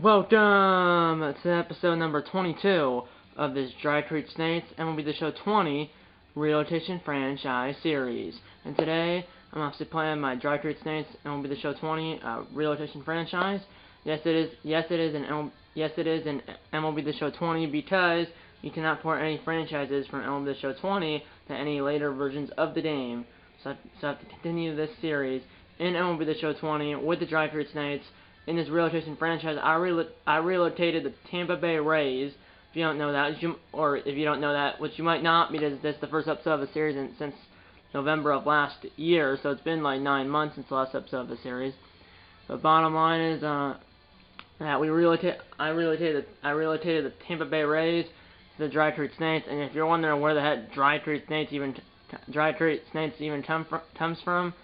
Welcome to episode number 22 of this Dry Creek Snates MLB The Show 20 Relocation franchise series. And today, I'm obviously playing my Dry Creek Snates MLB The Show 20 Relocation franchise. Yes, it is an MLB The Show 20 because you cannot port any franchises from MLB The Show 20 to any later versions of the game. So I have to continue this series in MLB The Show 20 with the Dry Creek Snates. In this relocation franchise, I relocated the Tampa Bay Rays. If you don't know that, or if you don't know that, which you might not, because this is the first episode of the series since November of last year, so it's been like 9 months since the last episode of the series. The bottom line is that I relocated the Tampa Bay Rays to the Dry Creek Snates, and if you're wondering where the heck Dry Creek Snates even comes from,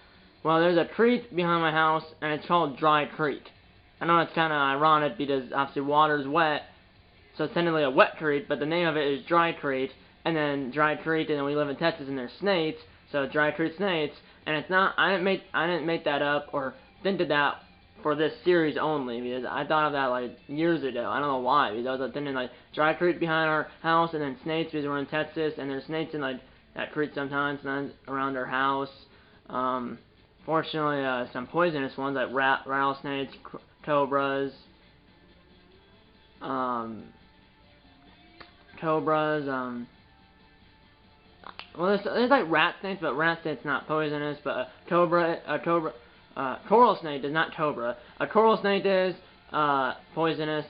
well, there's a creek behind my house, and it's called Dry Creek. I know it's kind of ironic because obviously water's wet, so it's technically a wet creek, but the name of it is Dry Creek, and then Dry Creek, and then we live in Texas and there's Snates, so Dry Creek Snates, and it's not, I didn't make that up or think of that for this series only, because I thought of that like years ago. I don't know why, because I was thinking like Dry Creek behind our house, and then Snates because we're in Texas, and there's snakes in like that creek sometimes around our house. Fortunately, some poisonous ones like rattlesnakes, cobras, well, there's like rat snakes, but rat snake's not poisonous, but coral snake is not cobra. A coral snake is, poisonous,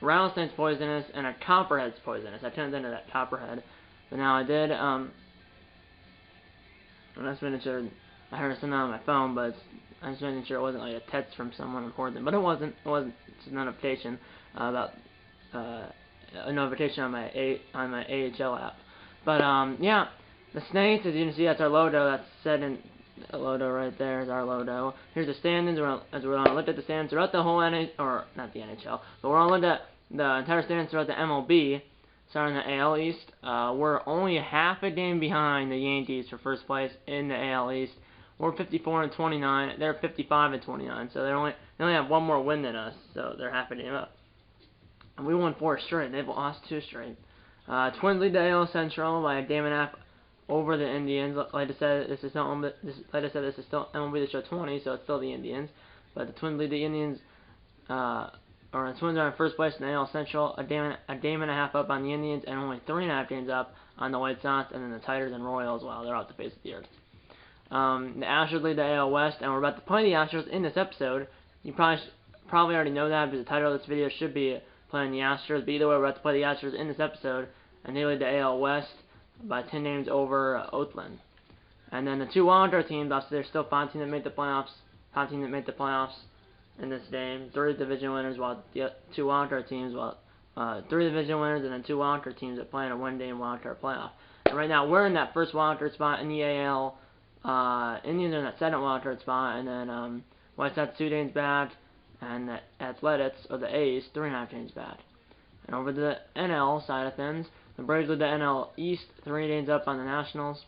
rattlesnake's poisonous, and a copperhead's poisonous. I turned into that copperhead, but now I did, I'm just making sure. I heard something on my phone, but I was making sure it wasn't like a text from someone important. But it wasn't. It wasn't. It's a notification about a notification on my AHL app. But yeah, the Snates, as you can see, that's our logo. That's set in the logo right there is our logo. Here's the standings. As we're gonna look at the standings throughout the whole or not the NHL, but we're gonna look at the entire standings throughout the MLB. Starting in the AL East, we're only half a game behind the Yankees for first place in the AL East. We're 54-29. They're 55-29. So they only have one more win than us. So they're half a game up. And we won 4 straight. They've lost 2 straight. Twins lead the AL Central by a game and a half over the Indians. Like I said, this is still MLB The Show 20, so it's still the Indians. But the Twins lead the Indians. The Twins are in first place in the AL Central, a game and a half up on the Indians, and only 3.5 games up on the White Sox, and then the Tigers and Royals. Well, they're out the face of the earth. The Astros lead the AL West, and we're about to play the Astros in this episode. You probably already know that, because the title of this video should be playing the Astros. But either way, we're about to play the Astros in this episode, and they lead the AL West by 10 games over Oakland. And then the 2 wildcard teams, obviously there's still 5 teams that made the playoffs. 5 teams that made the playoffs in this game. 3 division winners, while the 2 wildcard teams, 3 division winners, and then 2 wildcard teams that play in a 1-game wildcard playoff. And right now, we're in that first wildcard spot in the AL. Indians are in that 2nd wildcard spot, and then White Sox 2 games back, and the Athletics, or the A's, 3.5 games back. And over to the NL side of things, the Braves lead the NL East, 3 games up on the Nationals.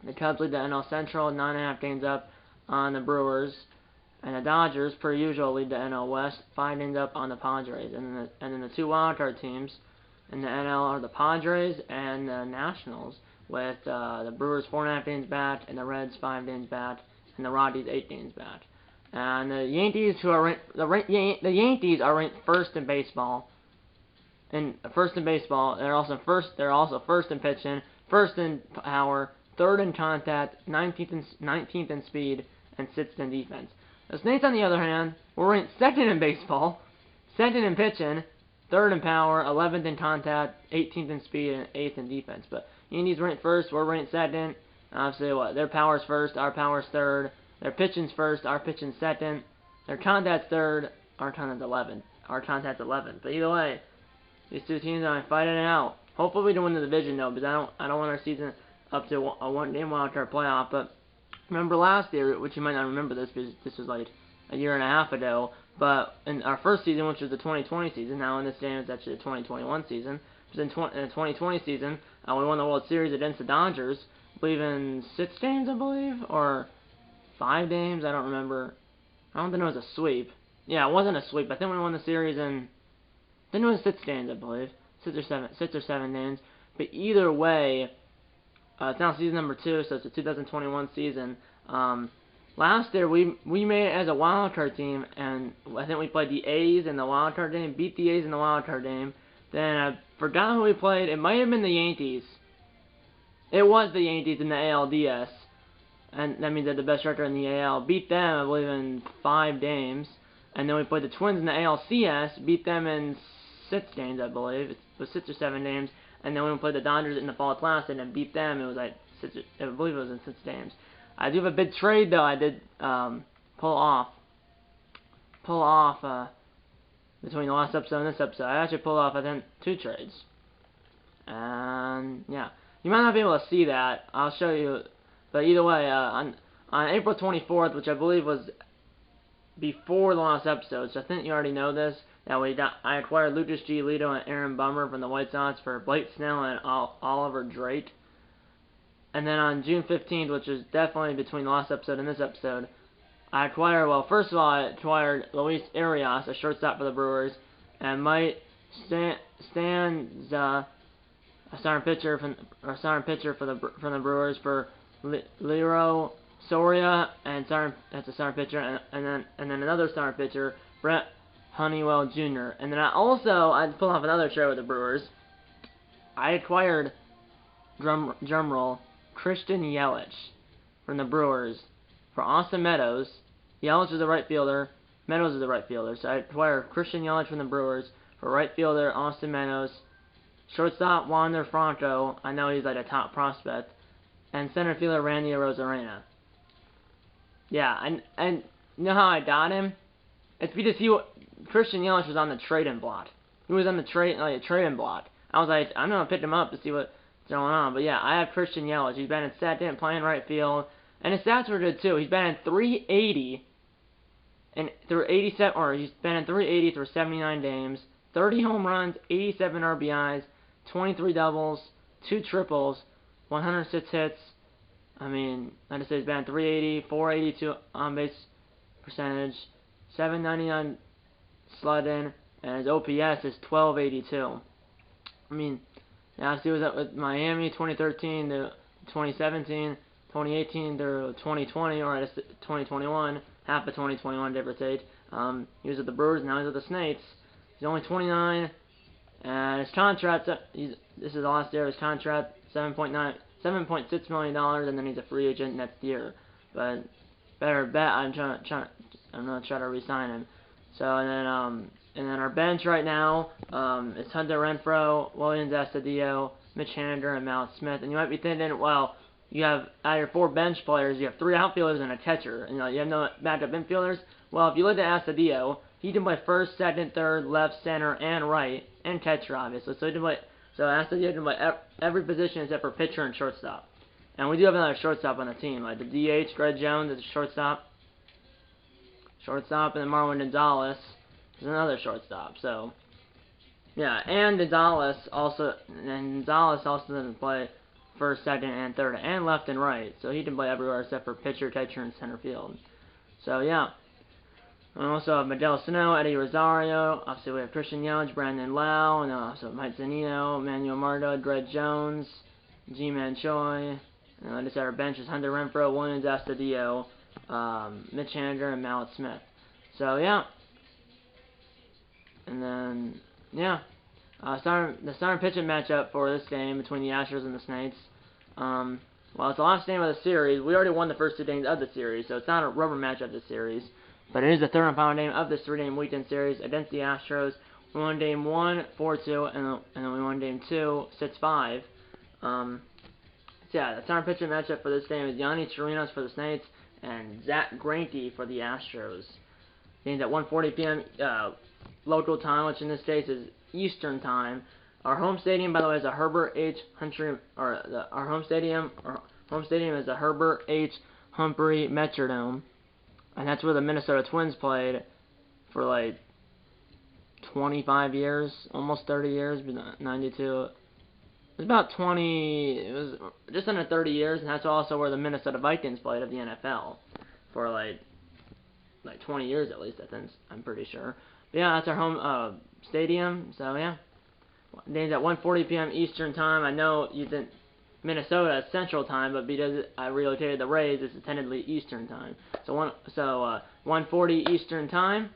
The Cubs lead the NL Central, 9.5 games up on the Brewers. And the Dodgers, per usual, lead the NL West, 5 games up on the Padres. And then the 2 wildcard teams in the NL are the Padres and the Nationals, with the Brewers 4.5 games back, and the Reds 5 games back, and the Rockies 8 games back. And the Yankees, the Yankees are ranked first in baseball. They're also first in pitching, first in power, 3rd in contact, 19th in speed, and 6th in defense. The Snates, on the other hand, were ranked 2nd in baseball, 2nd in pitching, 3rd in power, 11th in contact, 18th in speed, and 8th in defense. But Yankees ranked first, we're ranked 2nd. Obviously, their power's first, our power's 3rd. Their pitching's first, our pitching's 2nd. Their contact's 3rd, our contact's 11th. But either way, these 2 teams are fighting it out. Hopefully we don't win the division though, because I don't want our season up to a 1-game wildcard playoff. But remember last year, which you might not remember this because this was like a year and a half ago, but in our first season, which was the 2020 season, now in this game it's actually the 2021 season. Because in the 2020 season, we won the World Series against the Dodgers, I believe in 6 games, or 5 games, I don't remember. I don't think it was a sweep. Yeah, it wasn't a sweep. I think we won the series in, I think it was 6 games, I believe. 6 or 7 games. But either way, it's now season number 2, so it's a 2021 season. Last year, we made it as a wildcard team, and I think we played the A's in the wildcard game, beat the A's in the wildcard game. Then I forgot who we played. It might have been the Yankees. It was the Yankees in the ALDS. And that means they're the best record in the AL. Beat them, I believe, in 5 games. And then we played the Twins in the ALCS. Beat them in 6 games, I believe. It was 6 or 7 games. And then when we played the Dodgers in the Fall Classic and beat them, it was like I believe it was in 6 games. I do have a big trade though. I did pull off between the last episode and this episode. I actually pulled off, I think, 2 trades. And yeah, you might not be able to see that. I'll show you. But either way, on April 24th, which I believe was before the last episode, so I think you already know this, that I acquired Lucas Giolito and Aaron Bummer from the White Sox for Blake Snell and Oliver Drake. And then on June 15th, which is definitely between the last episode and this episode, I acquired, well, first of all, I acquired Luis Arias, a shortstop for the Brewers, and Mike Stanza, a starting pitcher from the Brewers for Lero Soria, and that's a starting pitcher, and then another starting pitcher, Brett Honeywell Jr. And then I pulled off another trade with the Brewers. I acquired, drum roll, Christian Yelich from the Brewers for Austin Meadows. Yelich is a right fielder, Meadows is a right fielder, so I acquired Christian Yelich from the Brewers for right fielder Austin Meadows, shortstop Wander Franco, I know he's like a top prospect, and center fielder Randy Arozarena. Yeah, and you know how I got him? It's because Christian Yelich was on the trading block. He was on the trading block. I was like, I'm gonna pick him up to see what's going on. But yeah, I have Christian Yelich. He's been in second, playing right field, and his stats were good too. He's been in 380 and through 87, or he's been in 380 through 79 games, 30 home runs, 87 RBIs, 23 doubles, 2 triples, 106 hits. I mean, like I said, he's been 380, 482 on base percentage, 799 slot in, and his OPS is 1282. I mean, now see what's up with Miami 2013 to 2017, 2018 to 2020, or 2021, half of 2021, give or take. He was at the Brewers, now he's at the Snakes. He's only 29, and his contract, this is the last year of his contract, $7.6 million, and then he's a free agent next year. But better bet I'm gonna try to re-sign him. So and then our bench right now is Hunter Renfroe, Williams Astudillo, Mitch Haniger, and Mal Smith. And you might be thinking, well, you have out of your 4 bench players, you have 3 outfielders and a catcher, and you have no backup infielders. Well, if you look at Astudillo, he can play first, second, third, left, center, and right, and catcher, obviously. So he can play. So Astudillo can play every position except for pitcher and shortstop. And we do have another shortstop on the team, like the DH, Greg Jones is a shortstop, and then Marwin Gonzalez is another shortstop. So yeah, and Gonzalez also doesn't play first, second, and third, and left and right. So he can play everywhere except for pitcher, catcher, and center field. So yeah. We also have Miguel Sano, Eddie Rosario. Obviously, we have Christian Yelich, Brandon Lau, and also Mike Zunino, Manuel Margot, Greg Jones, G-Man Choi. And like I said, our bench is Hunter Renfroe, Williams Astudillo, Mitch Haniger, and Mallet Smith. So yeah. And then yeah, the starting pitching matchup for this game between the Astros and the Snakes. Well, it's the last game of the series. We already won the first 2 games of the series, so it's not a rubber match of the series. But it is the third and final game of this 3-game weekend series against the Astros. We won game 1, 4-2, and then we won game 2, 6-5. So yeah, the starting pitching matchup for this game is Yanni Chirinos for the Snakes and Zach Greinke for the Astros. Game's at 1:40 p.m. Local time, which in this case is Eastern time. Our home stadium, by the way, is a Herbert H. Humphrey, our home stadium is the Herbert H. Humphrey Metrodome. And that's where the Minnesota Twins played for like 25 years, almost 30 years, but 92. It was about 20, it was just under 30 years, and that's also where the Minnesota Vikings played of the NFL for like like 20 years at least. I'm pretty sure. But yeah, that's our home stadium. So yeah, game's at 1:40 p.m. Eastern time. I know you think Minnesota is Central time, but because I relocated the Rays, it's tentatively Eastern time. So 1:40 Eastern time,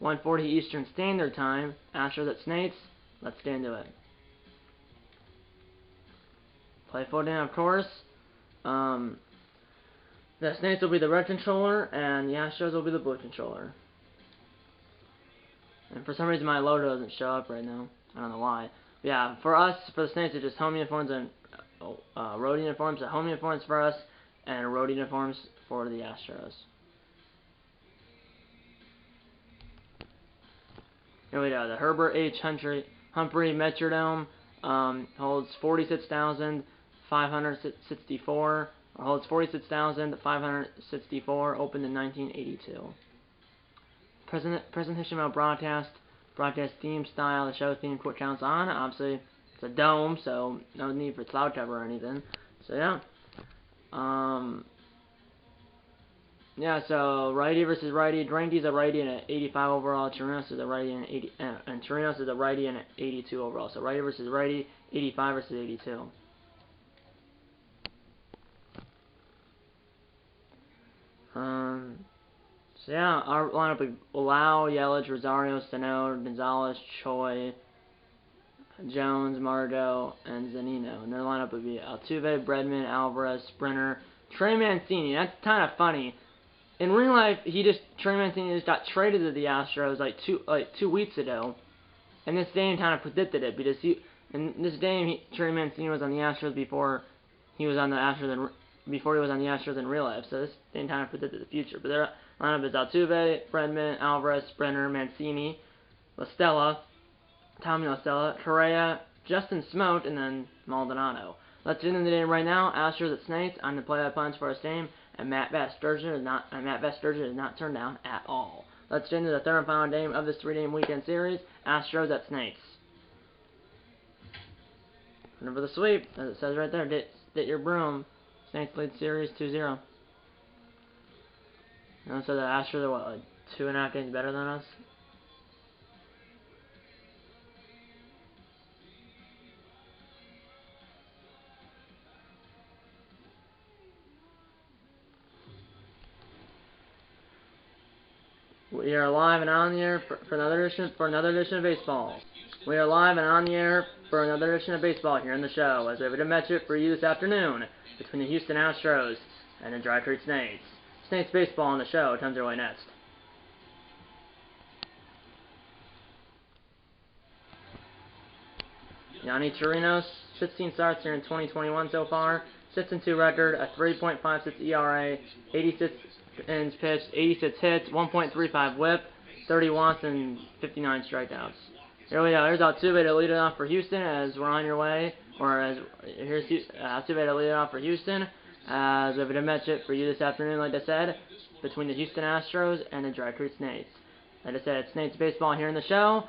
1:40 Eastern Standard Time. Astros at Snates. Let's get into it. Play full down, of course. The Snates will be the red controller, and the Astros will be the blue controller. And for some reason, my logo doesn't show up right now. I don't know why. But yeah, for us, for the Snates, it's just home uniforms and road uniforms. So home uniforms for us, and road uniforms for the Astros. Here we go. The Herbert H. Humphrey Metrodome holds 46,564, or holds 46,564, opened in 1982. Presentation about broadcast theme style. The show theme quick counts on. Obviously, it's a dome, so no need for cloud cover or anything. So yeah. Yeah, so righty versus righty. Grandy's a righty and an 85 overall. Chirinos is a righty and 80, and Chirinos is a righty and an 82 overall. So righty versus righty, 85 versus 82. So yeah, our lineup would allow Yelich, Rosario, Sano, Gonzalez, Choi, Jones, Margot, and Zanino. And their lineup would be Altuve, Bredman, Alvarez, Sprinter, Trey Mancini. That's kind of funny. In real life, Trey Mancini just got traded to the Astros like two weeks ago, and this game kind of predicted it because Trey Mancini was on the Astros before he was on the Astros in real life. So this game kind of predicted the future. But their lineup is Altuve, Bredman, Alvarez, Sprinter, Mancini, Tommy La Stella, Correa, Justin Smoke, and then Maldonado. Let's get into the game right now. Astros at Snates. I'm the play-by-play for our game, and Matt Vasgersian is not turned down at all. Let's get into the third and final game of this 3-game weekend series. Astros at Snates. Remember the sweep, as it says right there. Get your broom. Snates lead series 2-0. So the Astros are what, like 2.5 games better than us? We are live and on the air for another edition of baseball. We are live and on the air for another edition of baseball here in the show, as we have a matchup for you this afternoon between the Houston Astros and the Dry Creek Snates. Snates baseball on the show comes your way next. Yanni Chirinos, 16 starts here in 2021 so far, 6-2 record, a 3.56 ERA, 86 innings pitched, 86 hits, 1.35 WHIP, 30 walks, and 59 strikeouts. Here we go. Here's Altuve to lead it off for Houston as we're on your way. Here's Altuve to lead it off for Houston as we have a matchup for you this afternoon, like I said, between the Houston Astros and the Dry Creek Snates. Like I said, it's Snates baseball here in the show.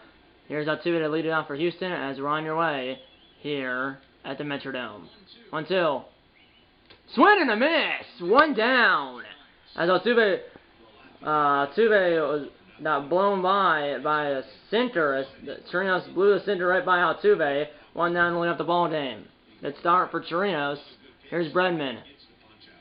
Here's Altuve to lead it off for Houston as we're on your way here at the Metrodome. 1-2. Swing and a miss! One down. As Altuve was blown by a sinker. As Chirinos blew the sinker right by Altuve. One down to lead up the ball game. Good start for Chirinos. Here's Bredman.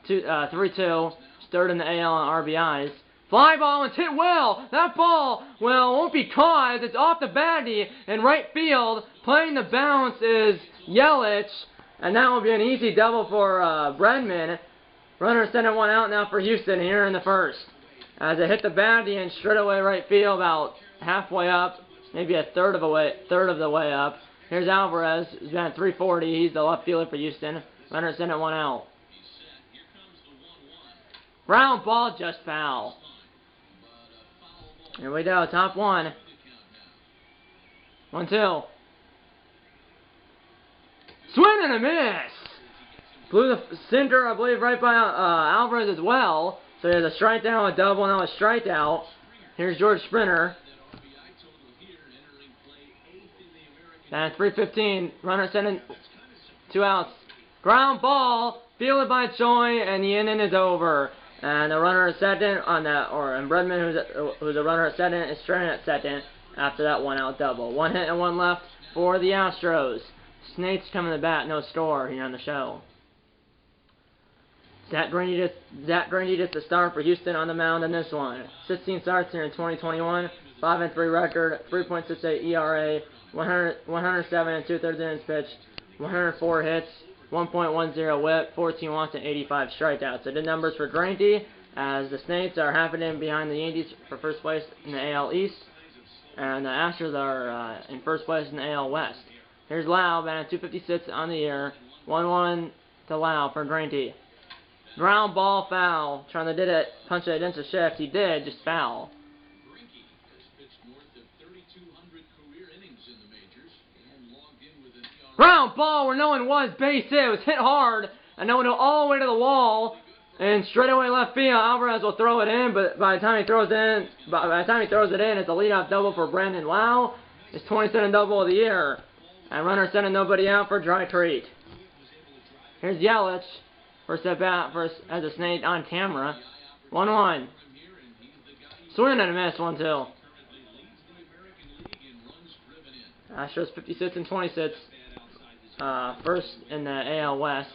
3-2. Third in the AL on RBIs. Fly ball and hit well. That ball, won't be caught as it's off the batty in right field. Playing the bounce is Yelich. And that will be an easy double for Bredman. Runner sending one out now for Houston here in the first. As it hit the batty and straight away right field about halfway up. Maybe a third of the way up. Here's Alvarez. He's been at 340. He's the left fielder for Houston. Runner sending one out. Ground ball, just foul. Here we go, top one. 1-2. Swing and a miss. Blew the sinker, I believe, right by Alvarez as well. So he has a strikeout, a double, now a strikeout. Here's George Sprinter. And 3:15. Runner sending 2 outs. Ground ball, fielded by Choi, and the inning is over. And the runner at second on that, and Bredman, who's a runner at second, is stranded at second after that one-out double. One hit and one left for the Astros. Snake's coming to bat, no score here on the show. Zach Greinke gets the start for Houston on the mound in this one. 16 starts here in 2021, 5-3 record, 3.68 ERA, 107 and 2/3 innings pitched, 104 hits, 1.10 WHIP, 14 walks, and 85 strikeouts. So good numbers for Greinke, as the Snakes are half an inning behind the Yankees for first place in the AL East, and the Astros are in first place in the AL West. Here's Lau, batting 256 on the year, 1-1 to Lau for Greinke. Ground ball, foul. Trying to punch it against the shift. He did, just foul. Ground ball where no one was, base hit. It was hit hard, and no one all the way to the wall, and straight away left field. Alvarez will throw it in, but by the time he throws it in, it's a leadoff double for Brandon Lau. His 27th double of the year, and runner sending nobody out for dry treat. Here's Yelich. First at bat, as a Snake on camera. 1-1. Swing and a miss, 1-2. Astros 56 and 26. First in the AL West.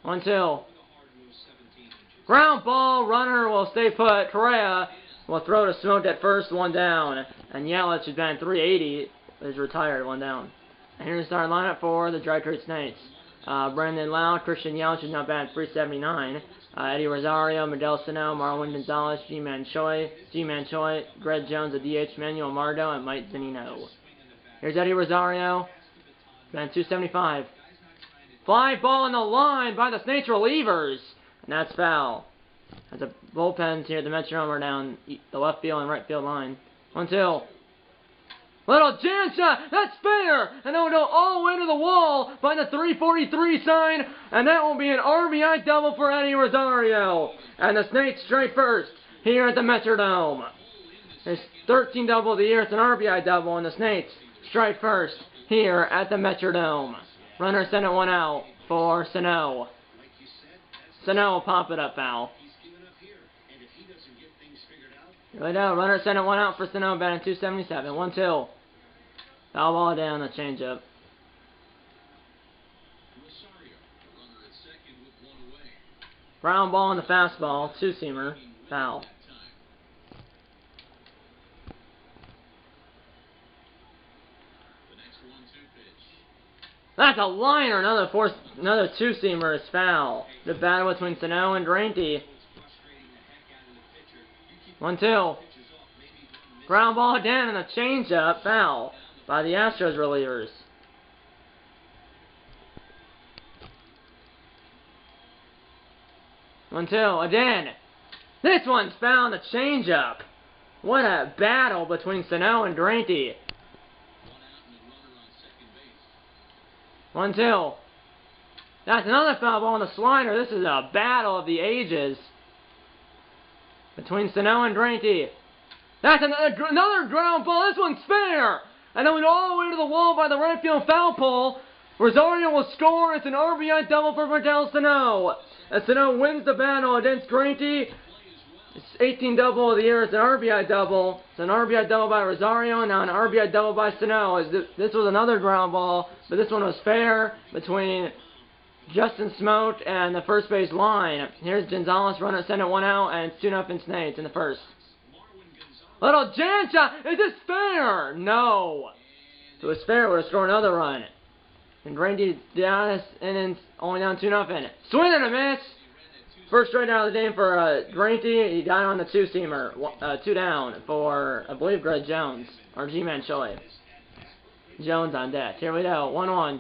1-2. Ground ball, runner will stay put. Correa will throw to Smoke at first, 1 down. And Yelich, who's batting 380, is retired, 1 down. And here's the starting lineup for the Dry Treat Snakes. Brandon Lau, Christian Yelich is now batting 379. Eddie Rosario, Miguel Sano, Marwin Gonzalez, G-Man Choi, Greg Jones, the DH, Manuel Mardo, and Mike Zunino. Here's Eddie Rosario, batting 275. Fly ball in the line by the Snakes relievers, and that's foul. As the bullpens here, the Metronome are down the left field and right field line. 1-2. Little jam shot, that's fair, and that will go all the way to the wall by the 343 sign, and that will be an RBI double for Eddie Rosario. And the Snakes straight first here at the Metrodome. His 13th double of the year, it's an RBI double, and the Snakes straight first here at the Metrodome. Runner sent it 1 out for Sano. Sano will pop it up, foul. Right now, runner sent it 1 out for Sano, batting 277. 1-2. Foul ball down the changeup. Ground ball on the fastball, 2-seamer, foul. That's a liner, another 2-seamer is foul. The battle between Sano and Greinke. 1-2. Ground ball down and a changeup, foul by the Astros relievers. One, two, again. This one's foul, the changeup. What a battle between Sano and Greinke. 1-2. That's another foul ball on the slider. This is a battle of the ages between Sano and Greinke. That's another ground ball. This one's fair. And then went all the way to the wall by the right field foul pole. Rosario will score. It's an RBI double for Miguel Sano. As Sano wins the battle against Greinke. It's 18th double of the year. It's an RBI double. It's an RBI double by Rosario and now an RBI double by Sano. This was another ground ball, but this one was fair between Justin Smoke and the first base line. Here's Gonzalez, runner sent it 1 out, and it's 2-0 Snakes in the first. Little jam shot. Is this fair? No. If it was fair, it would have scored another run. And Greinke down this innings, only down 2-0. Swing and a miss. First strikeout of the game for Greinke. He got on the 2-seamer. 2 down for, I believe, Greg Jones. Or G-Man Choi. Jones on deck. Here we go. 1-1.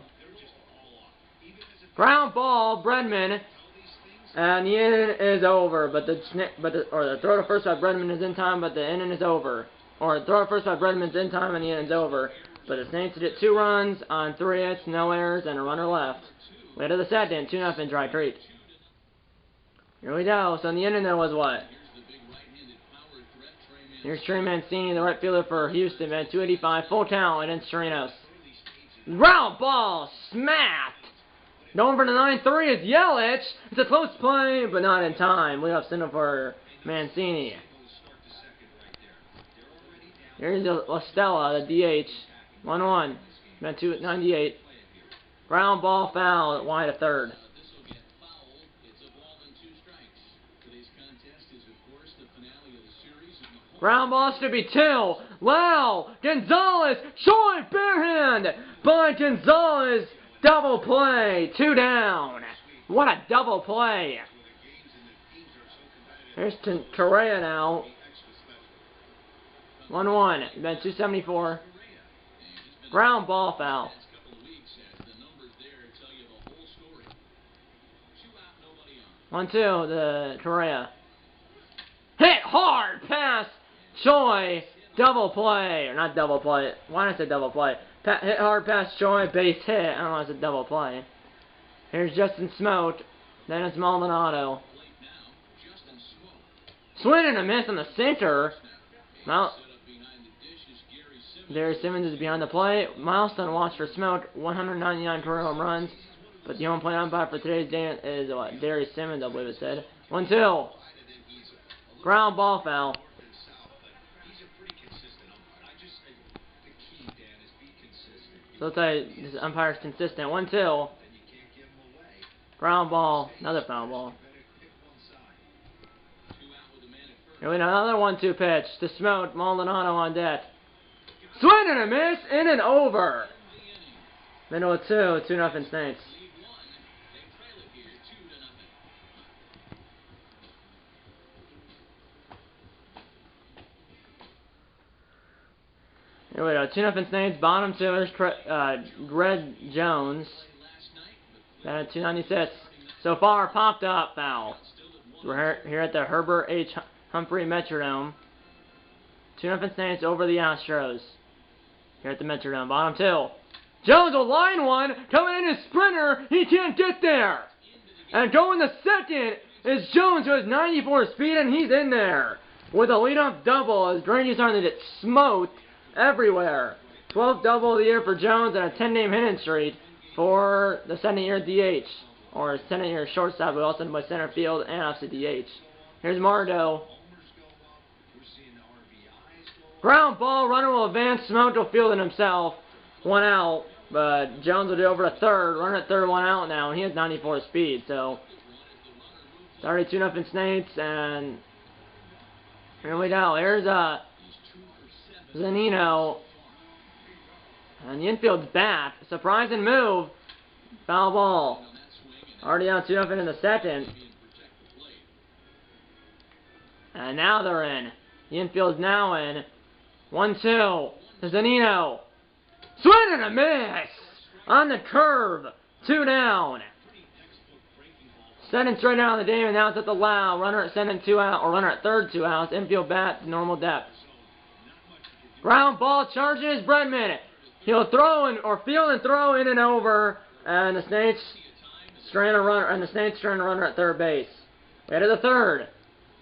Ground ball, Bredman. And the inning is over, but the throw to first by Bredman is in time, but the inning is over. Or the throw to first by Bredman's in time, and the inning's over. But the Saints did 2 runs on 3 hits, no errors, and a runner left. We head to the second, 2-0 Dry Treat. Here we go. So in the inning there was what? Here's Trey Mancini, the right fielder for Houston, man, 285, full count against Chirinos. Ground ball, smacked. Going for the 9-3 is Yelich. It's a close play, but not in time. We have single for Mancini. Here's La Stella, the DH. 1-1. Meant 298. Ground ball foul, wide of third. Ground ball should be 2. Wow! Gonzalez! Showing barehand by Gonzalez! Double play! 2 down! What a double play! Here's Correa now. 1-1. Then 274. Ground ball foul. 1-2. The Correa. Hit hard pass. Choi. Double play. Or not double play. Why did I say double play? Hit hard pass. Choi. Base hit. I don't know why I said double play. Here's Justin Smote. Then it's Maldonado. Swing and a miss on the center. Darius Simmons is behind the plate. Milestone watch for Smote. 199 career home runs. But the home plate umpire for today's day is what? Darius Simmons, I believe it said. 1-2. Ground ball foul. So I'll tell you, this umpire's consistent. 1-2. Ground ball. Another foul ball. Here we go. Another 1-2 pitch to Smote. Maldonado on deck. Swing and a miss. In and over. Middle of 2. 2-0 Saints. Here we go. 2-0 Saints. Bottom 2 is Greg Jones. Then at 296. So far, popped up foul. We're here at the Herbert H. Humphrey Metrodome. 2-0 Saints over the Astros. Here at the Metrodome. Bottom 2. Jones will line one. Coming in his sprinter. He can't get there. And going the second is Jones, who has 94 speed, and he's in there. With a leadoff double as Grandy's starting to get smoked everywhere. 12th double of the year for Jones and a 10-game hitting streak for the second-year DH. Or second-year shortstop, who also by center field and obviously DH. Here's Mardo. Ground ball, runner will advance. Smoke will field it himself. 1 out, but Jones will do over to third. Runner at third, 1 out now, and he has 94 speed. So it's already 2-0 Saints, and here we go. Here's Zanino, and the infield's back. Surprising move. Foul ball. Already out 2-0 in the second. And now they're in. The infield's now in. 1-2 to Zanino. Swing and a miss! On the curve. 2 down. Second straight out of the game, and now it's at the low. Runner at second, 2 out, or runner at third, 2 outs. Infield bat to normal depth. Ground ball charging is Bregman. He'll throw in, or field and throw in and over. And the Saints strand a runner at third base. Way to the third.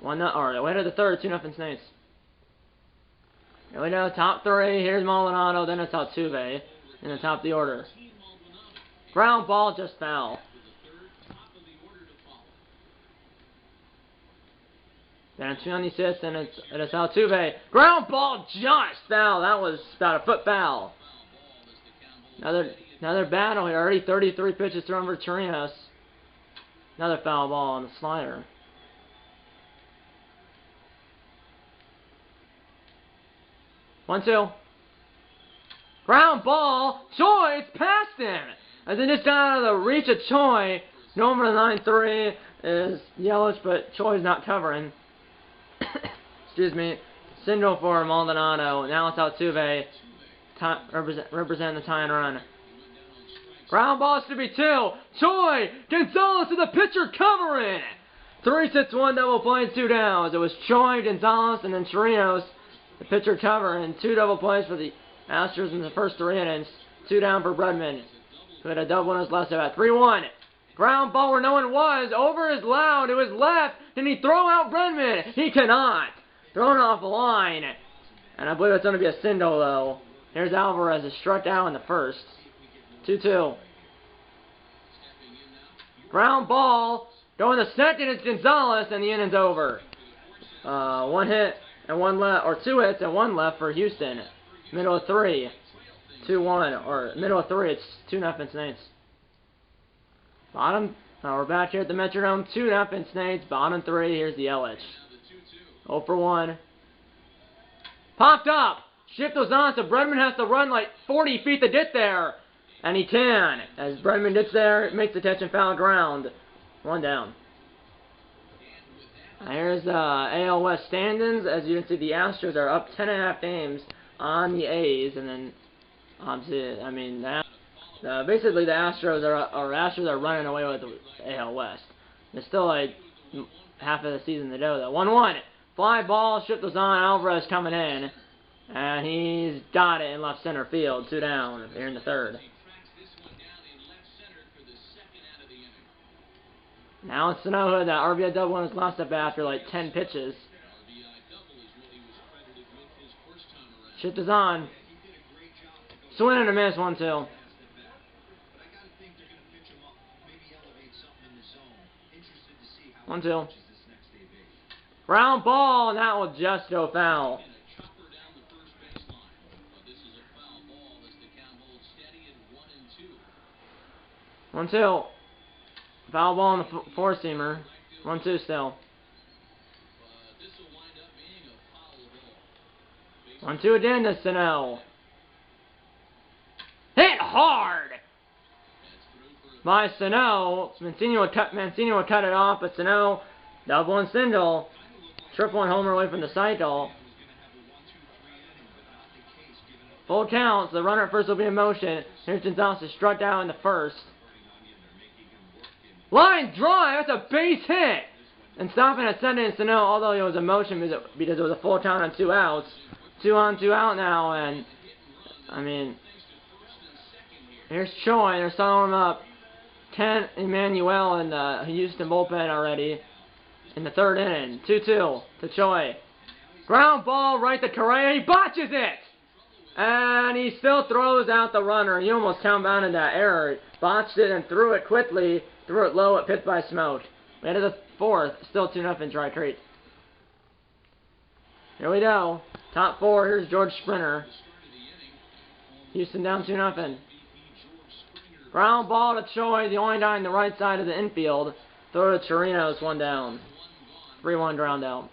Way to the third, 2-0 Saints. Here we go, top 3. Here's Maldonado, then it's Altuve in the top of the order. Ground ball, just foul. Then it's 296, and it's Altuve. Ground ball, just foul. That was about a foot foul. Another battle here. Already 33 pitches thrown for Chirinos. Another foul ball on the slider. One, 2. Ground ball. Choi, it's past him. As he just got out of the reach of Choi. Number 9-3 is Yelich, but Choi's not covering. Excuse me. Single for Maldonado. Now it's Altuve. Representing the tying run. Ground ball should be 2. Choi. Gonzalez to the pitcher covering. 3-6-1 double play, 2 downs. It was Choi, Gonzalez, and then Chirinos. The pitcher cover, and 2 double plays for the Astros in the first 3 innings. 2 down for Bregman, who had a double in his last at 3-1. Ground ball where no one was. Over his loud to his left. Can he throw out Bregman? He cannot. Thrown off the line. And I believe it's going to be a single, though. Here's Alvarez, is struck out in the first. 2-2. Ground ball. Going to second is Gonzalez, and the inning's over. One hit and one left, or 2 hits and 1 left for Houston. Middle of 3. 2-1, or middle of 3, it's 2-0 Saints. Bottom, we're back here at the Metrodome, 2-0 Saints, bottom 3, here's the Yelich. 0 for 1. Popped up! Shift goes on, so Bregman has to run like 40 feet to get there. And he can. As Bregman gets there, it makes the catch and foul ground. 1 down. Here's AL West standings. As you can see, the Astros are up 10.5 games on the A's, and then obviously, I mean, basically the Astros are running away with the AL West. There's still like half of the season to go. Though 1-1, fly ball, shift goes on. Alvarez coming in, and he's got it in left center field. 2 down here in the 3rd. Now it's Sano, that RBI double on his last up after like 10 pitches. Shift is on. Swing and a miss, 1-2. 1-2. Ground ball, and that will just go foul. 1-2. Foul ball on the 4-seamer. 1-2 still. 1-2 again to Sano. Hit hard by Sano. Mancini will cut it off, but Sano double and single. Triple and homer away from the cycle. Full count, so the runner at first will be in motion. Here's Gonzalez struck out in the 1st. Line drive, that's a base hit! And stopping at second is Sano, although it was a motion because it was a full count on 2 outs. 2 on, 2 out now, and I mean, here's Choi, they're selling him up. Kent Emmanuel in the Houston bullpen already in the 3rd inning. 2-2 to Choi. Ground ball right to Correa, he botches it! And he still throws out the runner. He almost compounded that error. Botched it and threw it quickly. Threw it low at pitch by Smoke. We head to the 4th. Still 2-0 Dry Creek. Here we go. Top 4. Here's George Sprinter. Houston down 2-0. Ground ball to Choi. The only guy on the right side of the infield. Throw to Chirinos. 1 down. 3-1 ground out.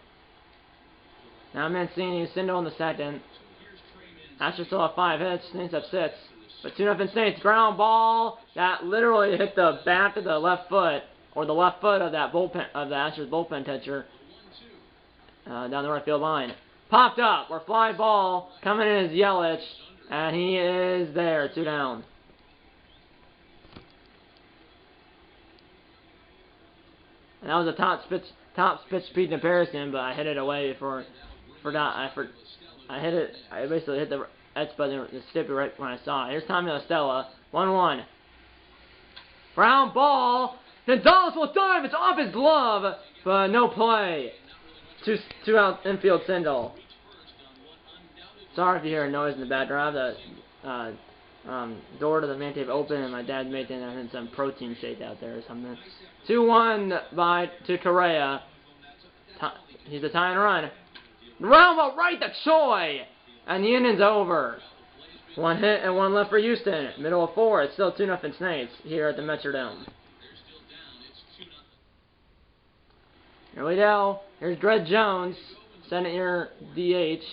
Now Mancini. Sindo in the 2nd. Astros still have 5 hits. Saints have 6. But 2-0 Saints. Ground ball. That literally hit the back of the left foot. Or the left foot of that bullpen, of the Astros bullpen catcher. Down the right field line. Popped up. Or fly ball. Coming in is Yelich. And he is there. 2 down. And that was a top pitch speed comparison, but I hit it away before. I hit it. I basically hit the X button, the stipper right when I saw it. Here's Tommy La Stella. 1-1. Ground ball. Gonzalez will dive. It's off his glove, but no play. 2 out infield single. Sorry if you hear a noise in the background. The door to the man cave open, and my dad's making some protein shake out there or something. 2-1 to Correa. He's a tying run. Ground ball right to Choi, and the inning's over. 1 hit and 1 left for Houston. Middle of 4. It's still 2-0 Saints here at the Metrodome. Here we go. Here's Dred Jones, second year DH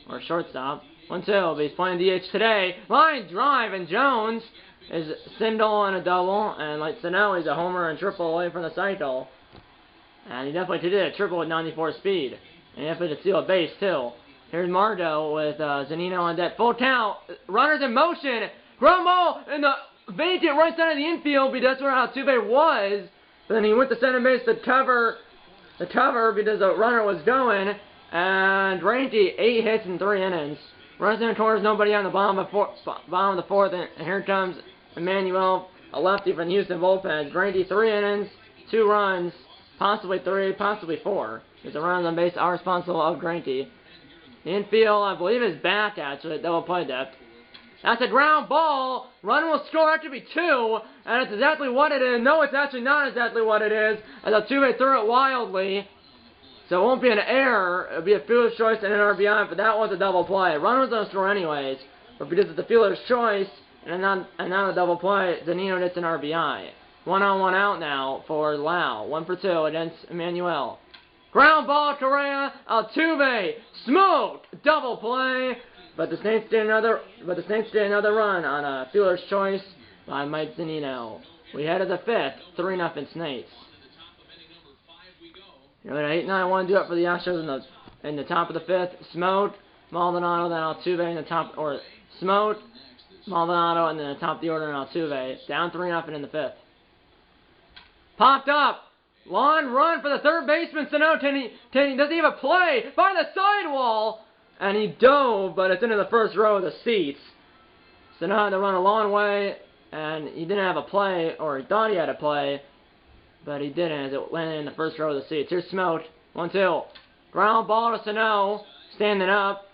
or shortstop. 1-2, but he's playing DH today. Line drive, and Jones is single and a double, and like Sano, he's a homer and triple away from the cycle. And he definitely did a triple with 94 speed. And he definitely could steal a base too. Here's Margot with Zanino on deck. Full count. Runners in motion. Ground ball in the vacant right side of the infield because that's where Altuve was. But then he went to center base to cover because the runner was going. And Ranky, 8 hits in 3 innings. Runs in the corners, nobody on the bottom of the 4th. And here comes Emmanuel, a lefty from the Houston bullpen. Ranky, 3 innings, 2 runs, possibly 3, possibly 4. Because the runners on base are responsible of Granky. The infield, I believe, is back, actually. Double play depth. That's a ground ball. Run will score after be 2, and it's exactly what it is. No, it's actually not exactly what it is, as Altuve threw it wildly. So it won't be an error. It'll be a fielder's choice and an RBI, but that was a double play. Run was going to score anyways, but because it's the fielder's choice and not a double play, Zunino gets an RBI. 1-on-1 out now for Lau. 1 for 2 against Emmanuel. Ground ball, Correa. Altuve smoked. Double play. But the Saints did another run on a fielder's choice by Mike Zunino. We head to the 5th. 3-0 Saints. You know, 8-9 want to do it for the Astros in the top of the 5th. Smote, Maldonado, then Altuve in the top, or Smote, Maldonado, and then the top of the order and Altuve. Down 3-0 in the 5th. Popped up. Long run for the third baseman. Sano, doesn't he have a play by the sidewall? And he dove, but it's into the first row of the seats. Sano had to run a long way, and he didn't have a play, or he thought he had a play, but he didn't, as it landed in the first row of the seats. Here's Smote. 1-2. Ground ball to Sano. Standing up.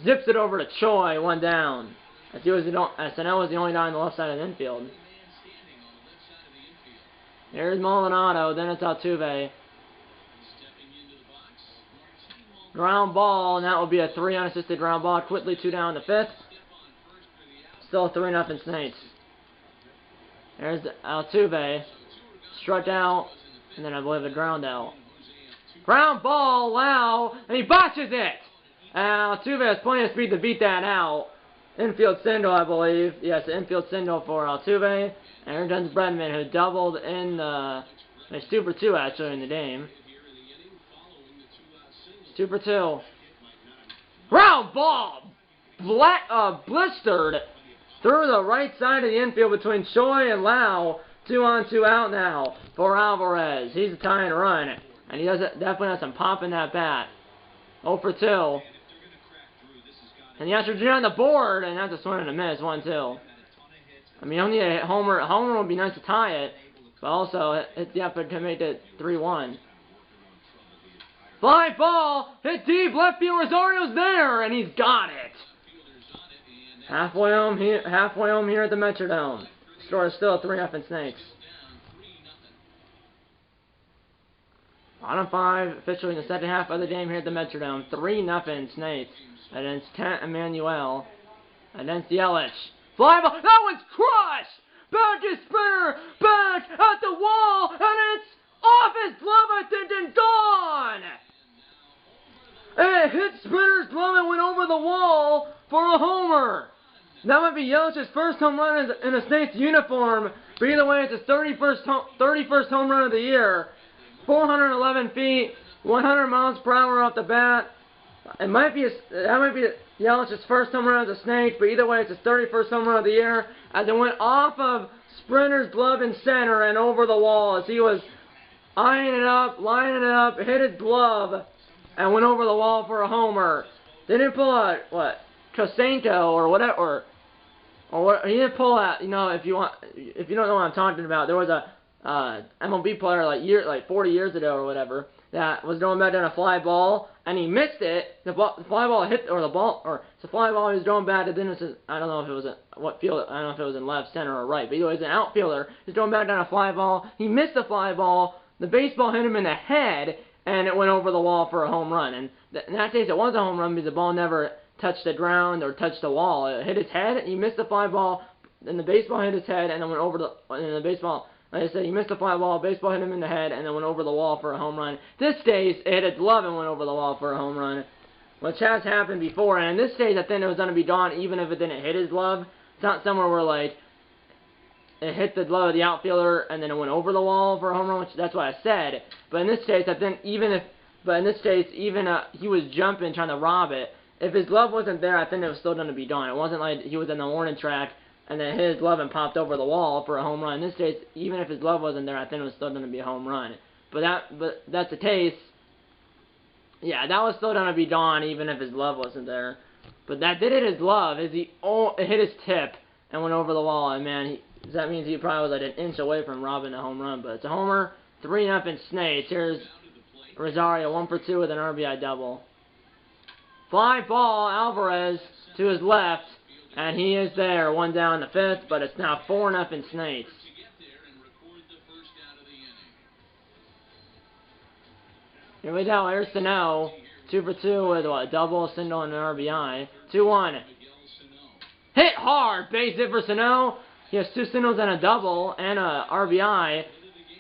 Zips it over to Choi. 1 down. As Sano was the only guy on the left side of the infield. Here's Maldonado, then it's Altuve. Ground ball, and that will be a 3 unassisted ground ball. Quickly 2 down in the 5th. Still 3-0 Saints. There's Altuve. Struck out, and then I believe a ground out. Ground ball, Lau, and he botches it! Altuve has plenty of speed to beat that out. Infield single, I believe. Yes, infield single for Altuve. And here comes Bredman, who doubled in the... It's 2 for 2, actually, in the game. 2 for 2. Ground ball! Blistered through the right side of the infield between Choi and Lau. 2-on-2 out now for Alvarez. He's a tying run. And he definitely has some pop in that bat. 0 for 2. And the Astros are on the board, and that's a swing and a miss. 1-2. I mean, you don't need a homer. A homer would be nice to tie it, but also it's the effort to make it 3-1. Fly ball, hit deep, left field. Rosario's there, and he's got it. Halfway home here at the Metrodome. Score is still 3-0 Snakes. Bottom 5, officially in the second half of the game here at the Metrodome. 3-0 Snakes against Kent Emmanuel against Yelich. Fly ball, that one's crushed! Back is Spinner, back at the wall, and it's off his glove, I think, and gone! It hit Spinner's glove and went over the wall for a homer. That might be Yelich's first home run in a Snakes uniform, but either way, it's his 31st home run of the year. 411 feet, 100 miles per hour off the bat. That might be Yelich's first home run as a Snake, but either way, it's his 31st home run of the year, as it went off of Sprinter's glove in center and over the wall as he was eyeing it up, lining it up, hit his glove, and went over the wall for a homer. They didn't pull out, Kosenko or whatever, or what? He didn't pull out. You know, if you don't know what I'm talking about, there was a MLB player like 40 years ago or whatever that was going back down a fly ball, and he missed it. The fly ball hit, or it's a fly ball he was going back, and then I don't know if it was what field, I don't know if it was in left, center, or right, but either way, he's an outfielder. He's going back down a fly ball. He missed the fly ball. The baseball hit him in the head, and it went over the wall for a home run. And in that case, it was a home run because the ball never touched the ground or touched the wall. It hit his head. He missed the fly ball. Then the baseball hit his head, and then went over the baseball. Like I said, he missed the fly ball, baseball hit him in the head, and then went over the wall for a home run. This case, it hit his glove and went over the wall for a home run, which has happened before. And in this case, I think it was going to be gone even if it didn't hit his glove. It's not somewhere where, like, it hit the glove of the outfielder and then it went over the wall for a home run, which that's what I said. But in this case, I think he was jumping, trying to rob it. If his glove wasn't there, I think it was still going to be gone. It wasn't like he was in the warning track and then hit his glove and popped over the wall for a home run. In this case, even if his glove wasn't there, I think it was still going to be a home run. But that's the case. Yeah, that was still going to be gone even if his glove wasn't there. But that did hit his glove. It hit his tip and went over the wall. And man, that means he probably was like an inch away from robbing a home run. But it's a homer, 3-0 Snakes. Here's Rosario, 1 for 2 with an RBI double. Fly ball, Alvarez to his left. And he is there. One down the fifth, but it's now 4-0 Snates. Here we go. Here's Sano. 2 for 2 with a double, a single, and an RBI. 2-1. Hit hard. Base hit for Sano. He has 2 singles and a double and a RBI.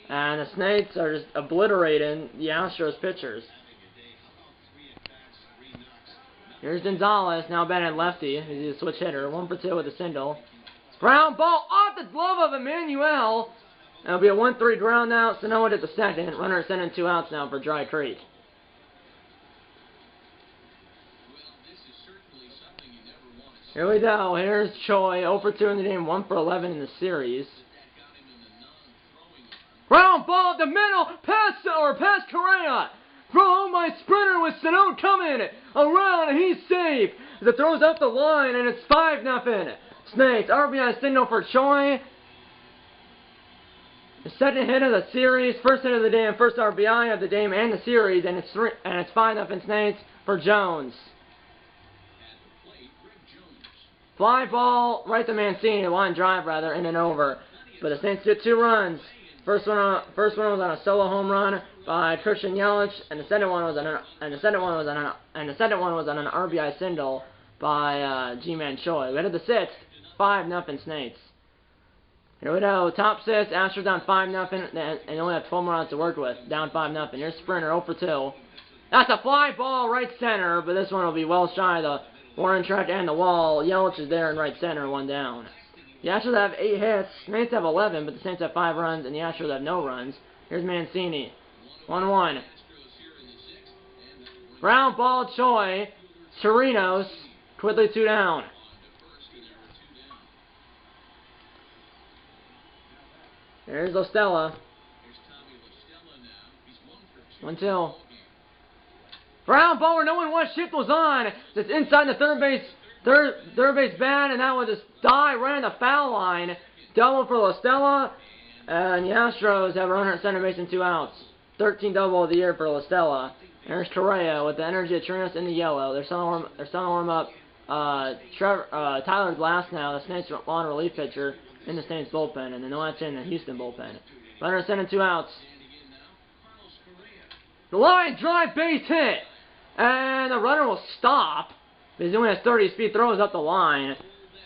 And the Snates are just obliterating the Astros pitchers. Here's Gonzalez, now batting lefty. He's a switch hitter. 1 for 2 with a single. Ground ball off the glove of Emmanuel. It'll be a 1-3 ground out. Sano at the second. Runner at center and 2 outs now for Dry Creek. Here we go. Here's Choi. 0 for 2 in the game. 1 for 11 in the series. Ground ball up the middle. Past Correa. Throw home by Sprinter with Sano coming around, and he's safe. As it throws up the line, and it's 5-0. Snates, RBI single for Choi. The second hit of the series, first hit of the game, first RBI of the game and the series, and it's 5-0 Snates for Jones. Fly ball right to Mancini, line drive rather, in and over. But the Saints get 2 runs. First one was on a solo home run by Christian Yelich, and the second one was on an RBI single by G-Man Choi. We headed the 6th, 5-0 Snates. Here we go, top 6, Astros down 5-0, and only have 12 more outs to work with, down 5-0. Here's Sprinter, 0 for 2. That's a fly ball right center, but this one will be well shy of the warning track and the wall. Yelich is there in right center, 1 down. The Astros have 8 hits, Saints have 11, but the Saints have 5 runs, and the Astros have no runs. Here's Mancini. 1-1. Ground ball Choi. Chirinos. Quickly 2 down. There's Lostella. 1-2. Ground ball where no one was. Shift was on. It's inside the third base bat, and that one just died right on the foul line. Double for Lostella, and the Astros have a runner at center base and 2 outs. 13 double of the year for Lostella. There's Correa with the energy of Trinos in the yellow. They're starting to warm up Tyler Glass now, the Saints lawn relief pitcher, in the Saints bullpen, and then no outs in the Houston bullpen. Runner at center, 2 outs. The line drive base hit, and the runner will stop. He only has 30 speed, throws up the line.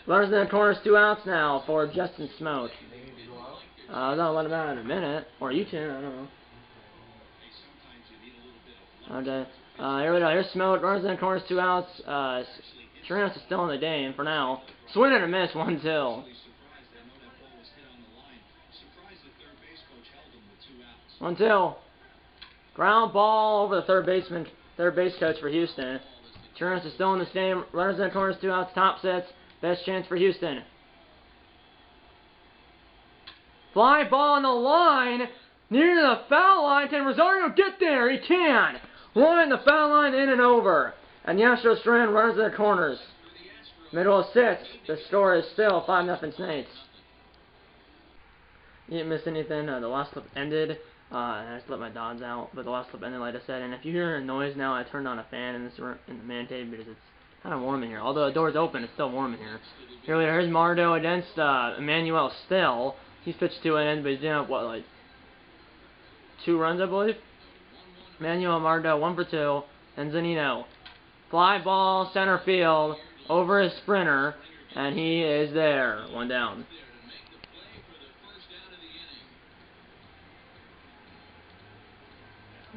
Runners in the corners, 2 outs now for Justin Smoke. I'll let him out in a minute. Or you two, I don't know. Okay. Here we go. Here's Smoke. Runners in the corners, 2 outs. Chirinos is still in the game for now. Swing and a miss, 1-2. 1-2. Ground ball over the third base coach for Houston. Chirinos is still in this game. Runners in the corners, 2 outs, top sets. Best chance for Houston. Fly ball on the line. Near the foul line. Can Rosario get there? He can. Line the foul line in and over. And the Astros strand runners in the corners. Middle of 6th. The score is still 5-0 Saints. You didn't miss anything. The last clip ended. I just let my dogs out, but the last clip ended like I said. And if you hear a noise now, I turned on a fan in this room, in the man cave, because it's kind of warm in here. Although the door's open, it's still warm in here. Here's Mardo against Emmanuel still. He's pitched 2 innings, but he's doing what, like 2 runs, I believe. Emmanuel Mardo 1 for 2, and Zanino. Fly ball center field over his Sprinter, and he is there. 1 down.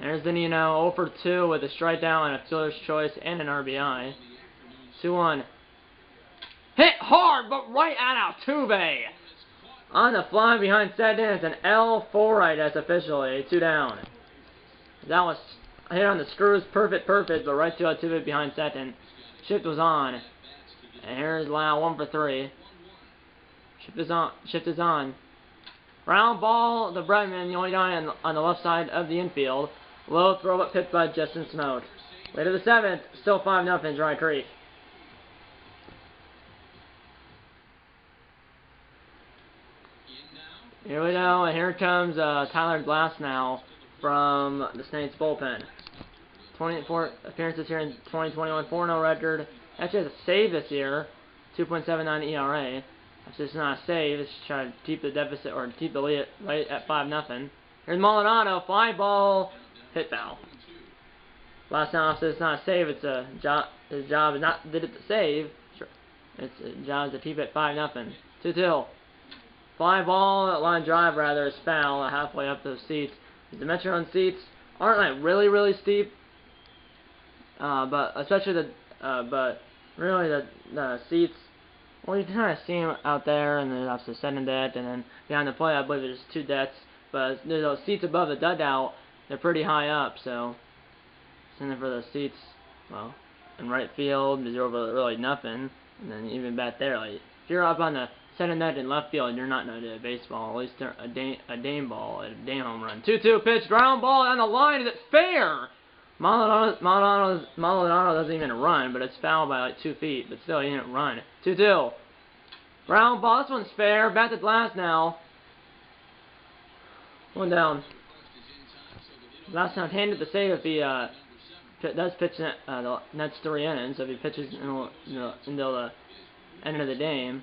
There's Zanino, 0 for 2 with a strikeout and a fielder's choice and an RBI. 2-1. Hit hard, but right at Altuve. On the fly behind second, it's an L for that's officially 2 down. That was hit on the screws, perfect, but right to Altuve behind second. Shift was on. And here's Lau, 1 for 3. Shift is on. Round ball, the Bregman, the only guy on the left side of the infield. Low throw up picked by Justin Smoke. Later the 7th, still 5-0 Dry Creek. Here we go, and here comes Tyler Glass now from the Saints bullpen. 24 appearances here in 2021, 4-0 record. Actually has a save this year. 2.79 ERA. It's just not a save. It's just trying to keep the deficit or keep the lead right at 5-0. Here's Maldonado, fly ball, hit foul. Last time I said it's not a save. It's a job. His job is not did it to save. Its job is to keep it 5-0. 2-2. Fly ball, line drive rather, is foul halfway up those seats. The Metron seats aren't like really steep, but especially but really the seats. Well, you can kind of see them out there, and then that's the second deck, and then behind the plate, I believe there's 2 decks. But there's those seats above the dugout. They're pretty high up, so send for the seats. Well, in right field, there's over really nothing, and then even back there, like if you're up on the center net in left field, you're not going to do a baseball, at least a dame ball, a dame home run. 2-2 pitch, ground ball down the line. Is it fair? Maldonado doesn't even run, but it's fouled by like 2 feet. But still, he didn't run. 2-2. Ground ball. This one's fair. Back to Glass now. 1 down. Last time handed the save if he does pitch the next 3 innings. So if he pitches until the end of the game.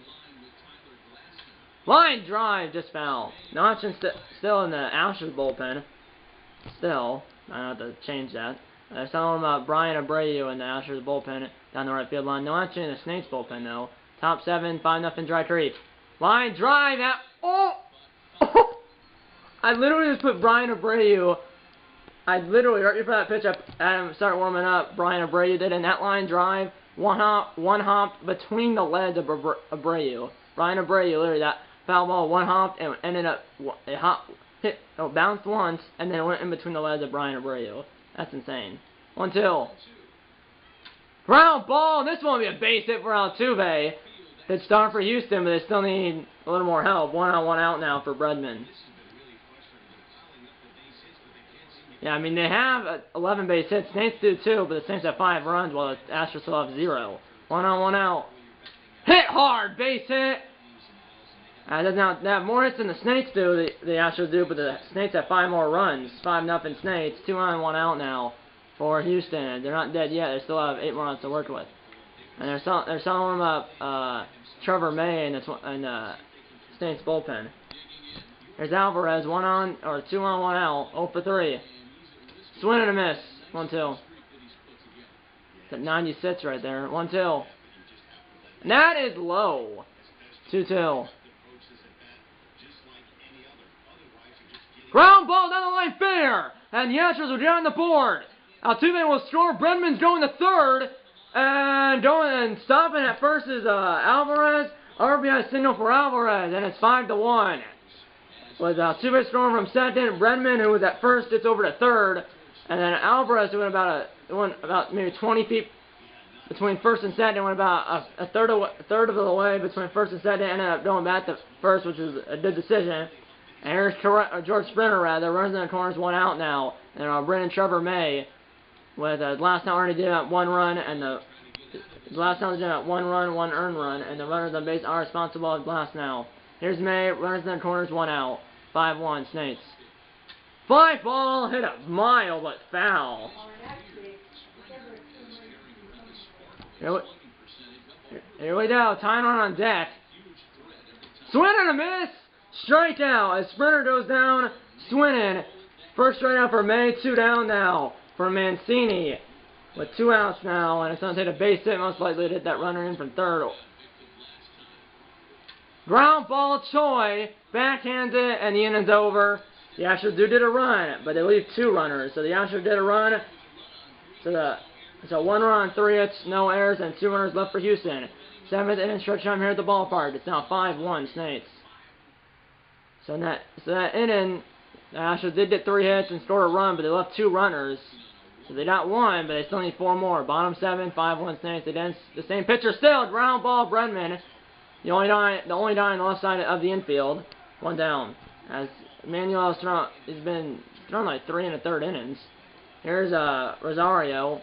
Line drive, just foul. Notchin still in the Astros bullpen. Still, I have to change that. There's something about Brian Abreu in the Astros bullpen down the right field line. Notchin in the Snakes bullpen though. Top 7, 5-0 Dry Creek. Line drive at I literally just put Brian Abreu. I literally right before that pitch, I had him start warming up. Brian Abreu did in that line drive. One hop between the legs of Abreu. Brian Abreu literally that. Foul ball, 1 hop, and ended up, bounced once, and then went in between the legs of Brian Abreu. That's insane. 1-2. Ground ball, this one will be a base hit for Altuve. It's starting for Houston, but they still need a little more help. 1 on 1 out now for Bredman. Yeah, I mean, they have 11 base hits. Saints do too, but the Saints have 5 runs, while the Astros still have 0. 1 on 1 out. Hit hard, base hit. Now, they have more hits than the Snakes do, the Astros do, but the Snakes have 5 more runs. 5-0 Snakes. 2 on 1 out now for Houston. They're not dead yet. They still have 8 more runs to work with. And they're selling them up Trevor May in the Snakes bullpen. There's Alvarez, 2 on 1 out. 0 for 3. Swing and a miss. 1-2. It's at 96 right there. 1-2. And that is low. 2-2. Ground ball down the line, fair! And the Astros are down the board. Altuve will score. Bredman's going to third. And stopping at first is Alvarez. RBI signal for Alvarez. And it's 5-1. With Altuve scoring from second. Bredman, who was at first, gets over to third. And then Alvarez, who went about maybe 20 feet between first and second, went about a third of the way between first and second. Ended up going back to first, which is a good decision. And here's George Sprinter, runs in the corners, 1 out now. And Brendan Trevor May, with last time already did about 1 run, and the last time was did about 1 run, 1 earned run, and the runners on base are responsible at Glass now. Here's May, runners in the corners, 1 out. 5-1, Snakes. Fly ball, hit a mile, but foul. Here we go, tying run on deck. Swing and a miss. Strikeout as Sprinter goes down. Swinning. First strikeout for May. 2 down now for Mancini. With 2 outs now. And it's going to take a base hit. Most likely to hit that runner in from third. Ground ball, Choi. Backhands it. And the inning's over. The Astros did a run. But they leave 2 runners. So the Astros did a run. So 1 run, 3 hits, no errors, and 2 runners left for Houston. 7th inning stretch time here at the ballpark. It's now 5-1 Snakes. So that inning, the Astros did get 3 hits and scored a run, but they left 2 runners. So they got 1, but they still need 4 more. Bottom 7, 5-1 Snakes. The same pitcher still, ground ball, Bredman. The only guy on the left side of the infield. 1 down. As Manuel has been thrown like 3 1/3 innings. Here's Rosario.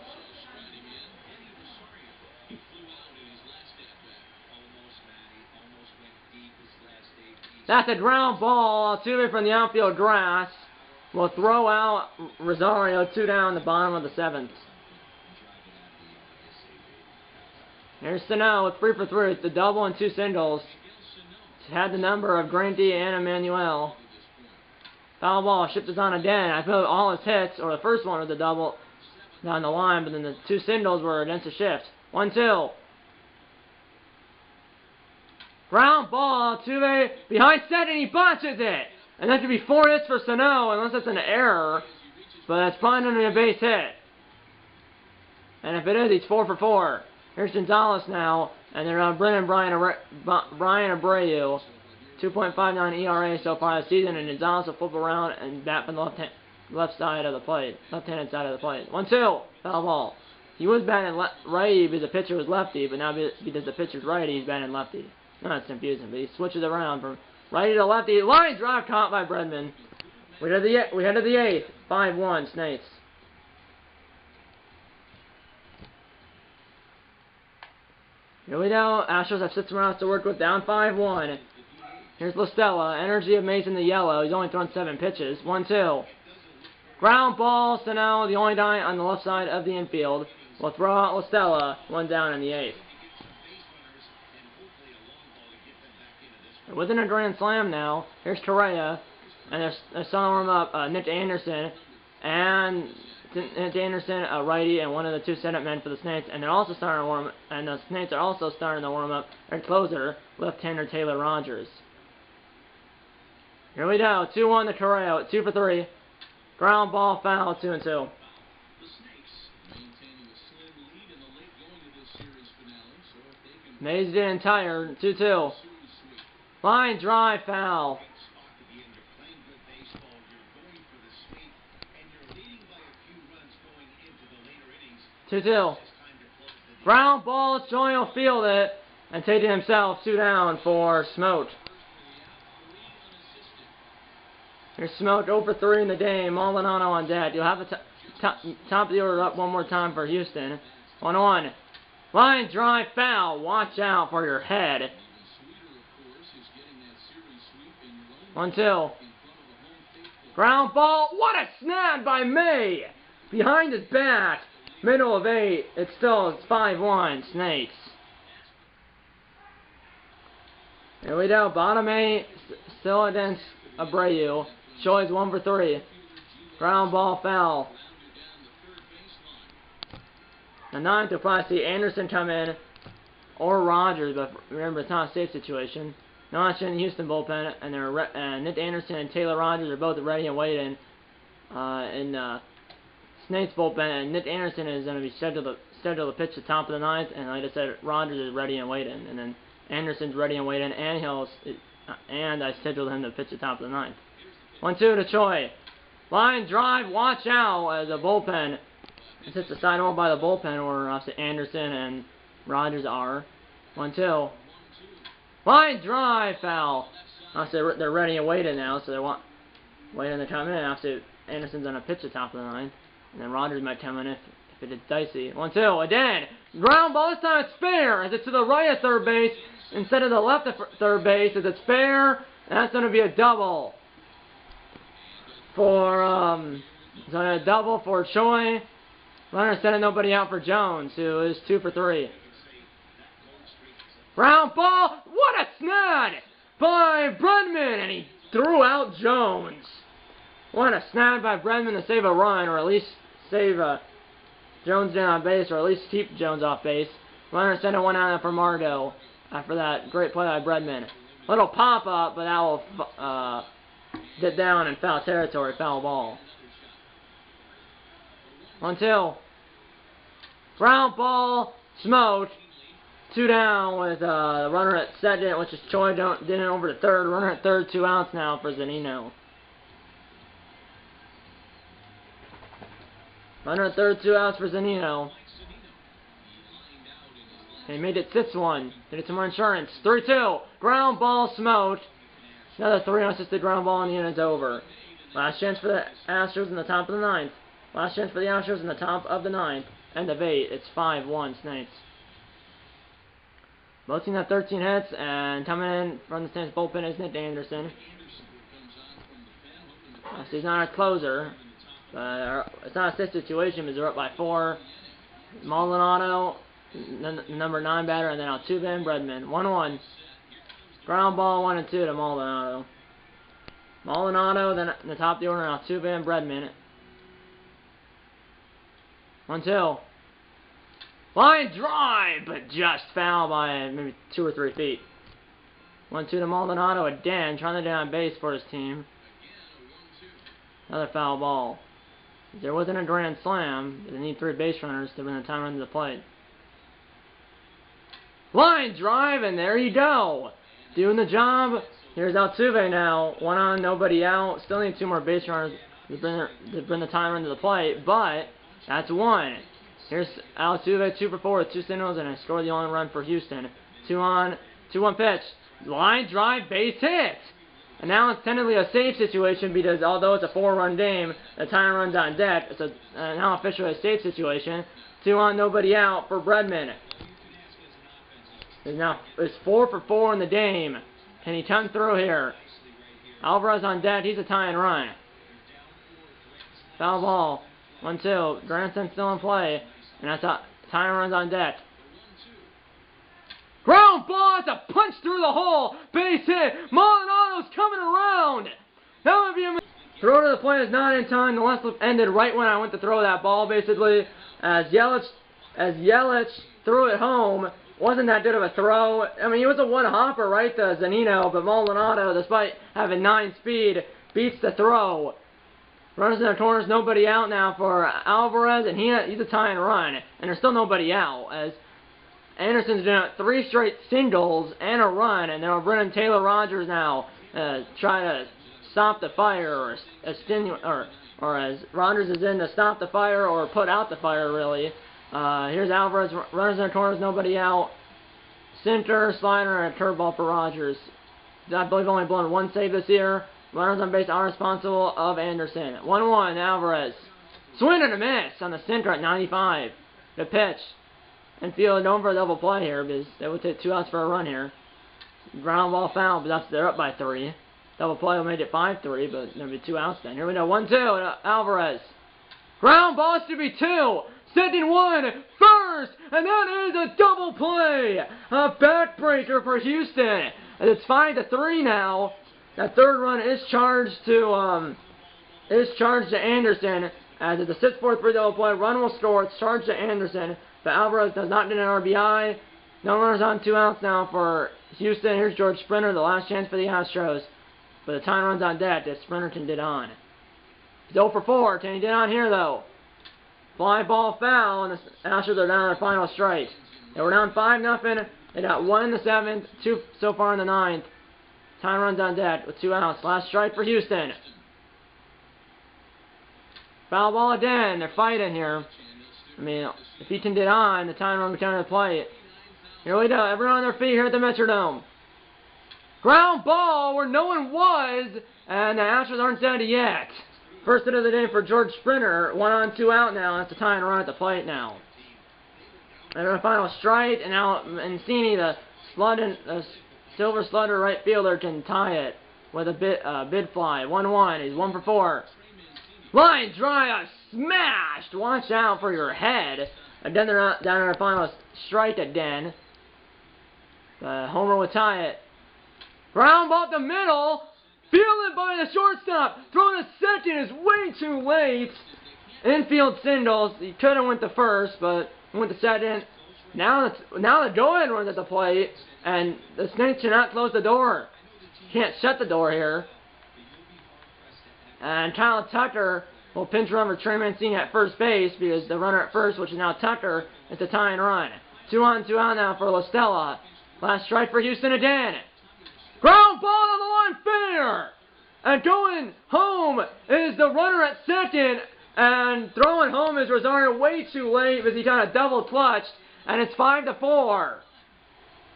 That's a ground ball. Altuve from the outfield grass will throw out Rosario. 2 down, the bottom of the 7th. Here's Sano with 3 for 3. It's the double and 2 singles. Had the number of Grady and Emmanuel. Foul ball, shipped is on again. I feel all his hits, or the first one was a double down the line, but then the 2 singles were against a shift. 1-2. Ground ball, Tuve behind set, and he botches it. And that could be 4 hits for Sano, unless it's an error. But it's probably going to be a base hit. And if it is, he's 4 for 4. Here's Gonzalez now, and they're on Brian Abreu. 2.59 ERA so far this season, and Gonzalez will flip around and bat from the left side of the plate, left-handed side of the plate. 1-2, foul ball. He was batting righty because the pitcher was lefty, but now because the pitcher's righty, he's batting lefty. No, that's confusing, but he switches around from righty to lefty. Line drive caught by Bredman. We head to the 8th. 5-1, Snakes. Here we go. Astros have 6 rounds to work with, down 5-1. Here's LaStella. Energy of Mason the yellow. He's only thrown 7 pitches. 1-2. Ground ball. So now the only guy on the left side of the infield will throw out LaStella. 1 down in the 8th. Within a grand slam now. Here's Correa. And they're starting to warm up Nick Anderson. And Nick Anderson, a righty, and one of the 2 setup men for the Snakes. And they're also starting to warm up. And the Snakes are also starting to warm up their closer, left-hander Taylor Rogers. Here we go. 2-1 to Correa with 2 for 3. Ground ball foul, 2-2. Mays didn't tire, 2-2. Line drive foul. 2-2. Ground ball, Joey will field it and take it himself. 2 down for Smoke. Here's Smoke 0 for 3 in the game. Maldonado on deck. You'll have the top of the order up one more time for Houston. 1-1. Line drive foul. Watch out for your head. 1-2. Ground ball. What a snap by May. Behind his back. Middle of 8. It's 5-1. Snakes. Here we go. Bottom 8. Still against Abreu. Choi's 1 for 3. Ground ball foul. The 9th, you'll probably see Anderson come in or Rogers, but remember it's not a safe situation. Notch in the Houston bullpen, and Nick Anderson and Taylor Rogers are both ready and waiting in Snake's bullpen, and Nick Anderson is going to be scheduled to pitch the top of the 9th, and like I said, Rogers is ready and waiting, and then Anderson's ready and waiting, and I scheduled him to pitch the top of the 9th. 1-2 to Choi. Line drive, watch out as the bullpen. It's hits the side over by the bullpen where obviously Anderson and Rogers are. 1-2. Line drive foul. Obviously they're ready and waiting now, so they're waiting to come in. Obviously Anderson's going to pitch the top of the 9th. And then Rogers might come in if it is dicey. 1-2. Again. Ground ball. This time it's fair as it's to the right of third base instead of the left of third base. As it's fair. And that's going to be a double. For Choi. Runner sending nobody out for Jones, who is 2 for 3. Ground ball. What a snag by Bredman, and he threw out Jones. What a snag by Bredman to save a run, or at least save Jones down on base, or at least keep Jones off base. Runner sending one out for Margot after that great play by Bredman. Little pop up, but that will get down in foul territory, foul ball. 1-2. Ground ball, Smoke. 2 down with the runner at second, which is Choi didn't over to third. Runner at third, 2 outs now for Zunino. Runner at third, 2 outs for Zunino. He made it 6-1. Did it some more insurance. 3-2. Ground ball, Smoke. Another 3 unassisted ground ball, and the inning's over. Last chance for the Astros in the top of the 9th. Last chance for the Astros in the top of the 9th. End of 8. It's 5-1 Snakes. Both teams have 13 hits, and coming in from the Snakes bullpen is Nick Anderson. He's not a closer, but it's not a safe situation because they're up by 4. Maldonado number 9 batter, and then Altuve and Bregman. 1-1. Ground ball 1-2 to Maldonado. Maldonado, then in the top of the order, Altuve and Bregman. 1-2. Line drive, but just foul by maybe 2 or 3 feet. 1-2 to Maldonado again, trying to get on base for his team. Another foul ball. If there wasn't a grand slam, they need 3 base runners to bring the time run to the plate. Line drive, and there you go. Doing the job. Here's Altuve now. 1 on, nobody out. Still need 2 more base runners to bring the time run to the plate, but that's 1. Here's Altuve, 2 for 4 with 2 singles, and I scored the only run for Houston. 2 on, 2-1 pitch. Line drive, base hit. And now it's technically a safe situation because although it's a 4-run game, the time run's on deck. It's now officially a safe situation. 2 on, nobody out for Bregman. It's 4 for 4 in the game. Can he come through here? Alvarez on deck. He's a tying run. Foul ball. 1-2. Granson still in play. And that's a tying run's on deck. Ground ball, it's a punch through the hole. Base hit. Maldonado's coming around. That would be a throw to the plate is not in time. The last loop ended right when I went to throw that ball, basically. As Yelich threw it home. Wasn't that good of a throw. I mean, he was a one-hopper right to Zunino, but Maldonado, despite having 9 speed, beats the throw. Runners in the corners, nobody out now for Alvarez, and he's a tying run. And there's still nobody out, as Anderson's doing 3 straight singles and a run, and they'll bring in Taylor Rogers now, try to stop the fire, or as Rogers is in to stop the fire or put out the fire, really. Here's Alvarez, runners in the corners, nobody out. Center, slider, and a curveball for Rogers. I believe only blown 1 save this year. Runners on base are responsible of Anderson. 1-1, Alvarez. Swing and a miss on the center at 95. The pitch. Infield going for a double play here because they would take 2 outs for a run here. Ground ball foul, but they're up by 3. Double play will make it 5-3, but there'll be 2 outs then. Here we go, 1-2, Alvarez. Ground ball to be 2. Second 1, first, and that is a double play. A backbreaker for Houston. And it's 5-3 now. That 3rd run is charged to Anderson. As it's a 6-4-3 double play, run will score. It's charged to Anderson. But Alvarez does not get an RBI. No runners on 2 outs now for Houston. Here's George Springer, the last chance for the Astros. But the time runs on deck that Springer can get on. He's 0 for 4. Can he get on here, though? Fly ball foul, and the Astros are down on their final strike. They were down 5-0. They got 1 in the 7th, 2 so far in the 9th. Time runs on deck with 2 outs. Last strike for Houston. Foul ball again. They're fighting here. I mean, if he can get on, the time run will come to the plate. Here we go. Everyone on their feet here at the Metrodome. Ground ball where no one was, and the Astros aren't down yet. First hit of the day for George Springer. 1 on, 2 out now. That's a tying run at the plate now. And a final strike, and now Mancini, the Silver Slugger right fielder, can tie it with a bid fly. 1-1. He's 1 for 4. Line drive smashed. Watch out for your head. Again, they're not down in their final strike again. Homer will tie it. Ground ball up the middle. Fielded by the shortstop. Thrown to second is way too late. Infield singles. He could have went to first, but went to second. Now the go-ahead runs at the plate, and the Snakes cannot close the door. Can't shut the door here. And Kyle Tucker will pinch run for Trey Mancini at first base because the runner at first, which is now Tucker, is a tying run. 2 on, 2 out now for La Stella. Last strike for Houston again. Ground ball on the line fair. And going home is the runner at second. And throwing home is Rosario way too late because he kind of double clutched. And it's 5-4.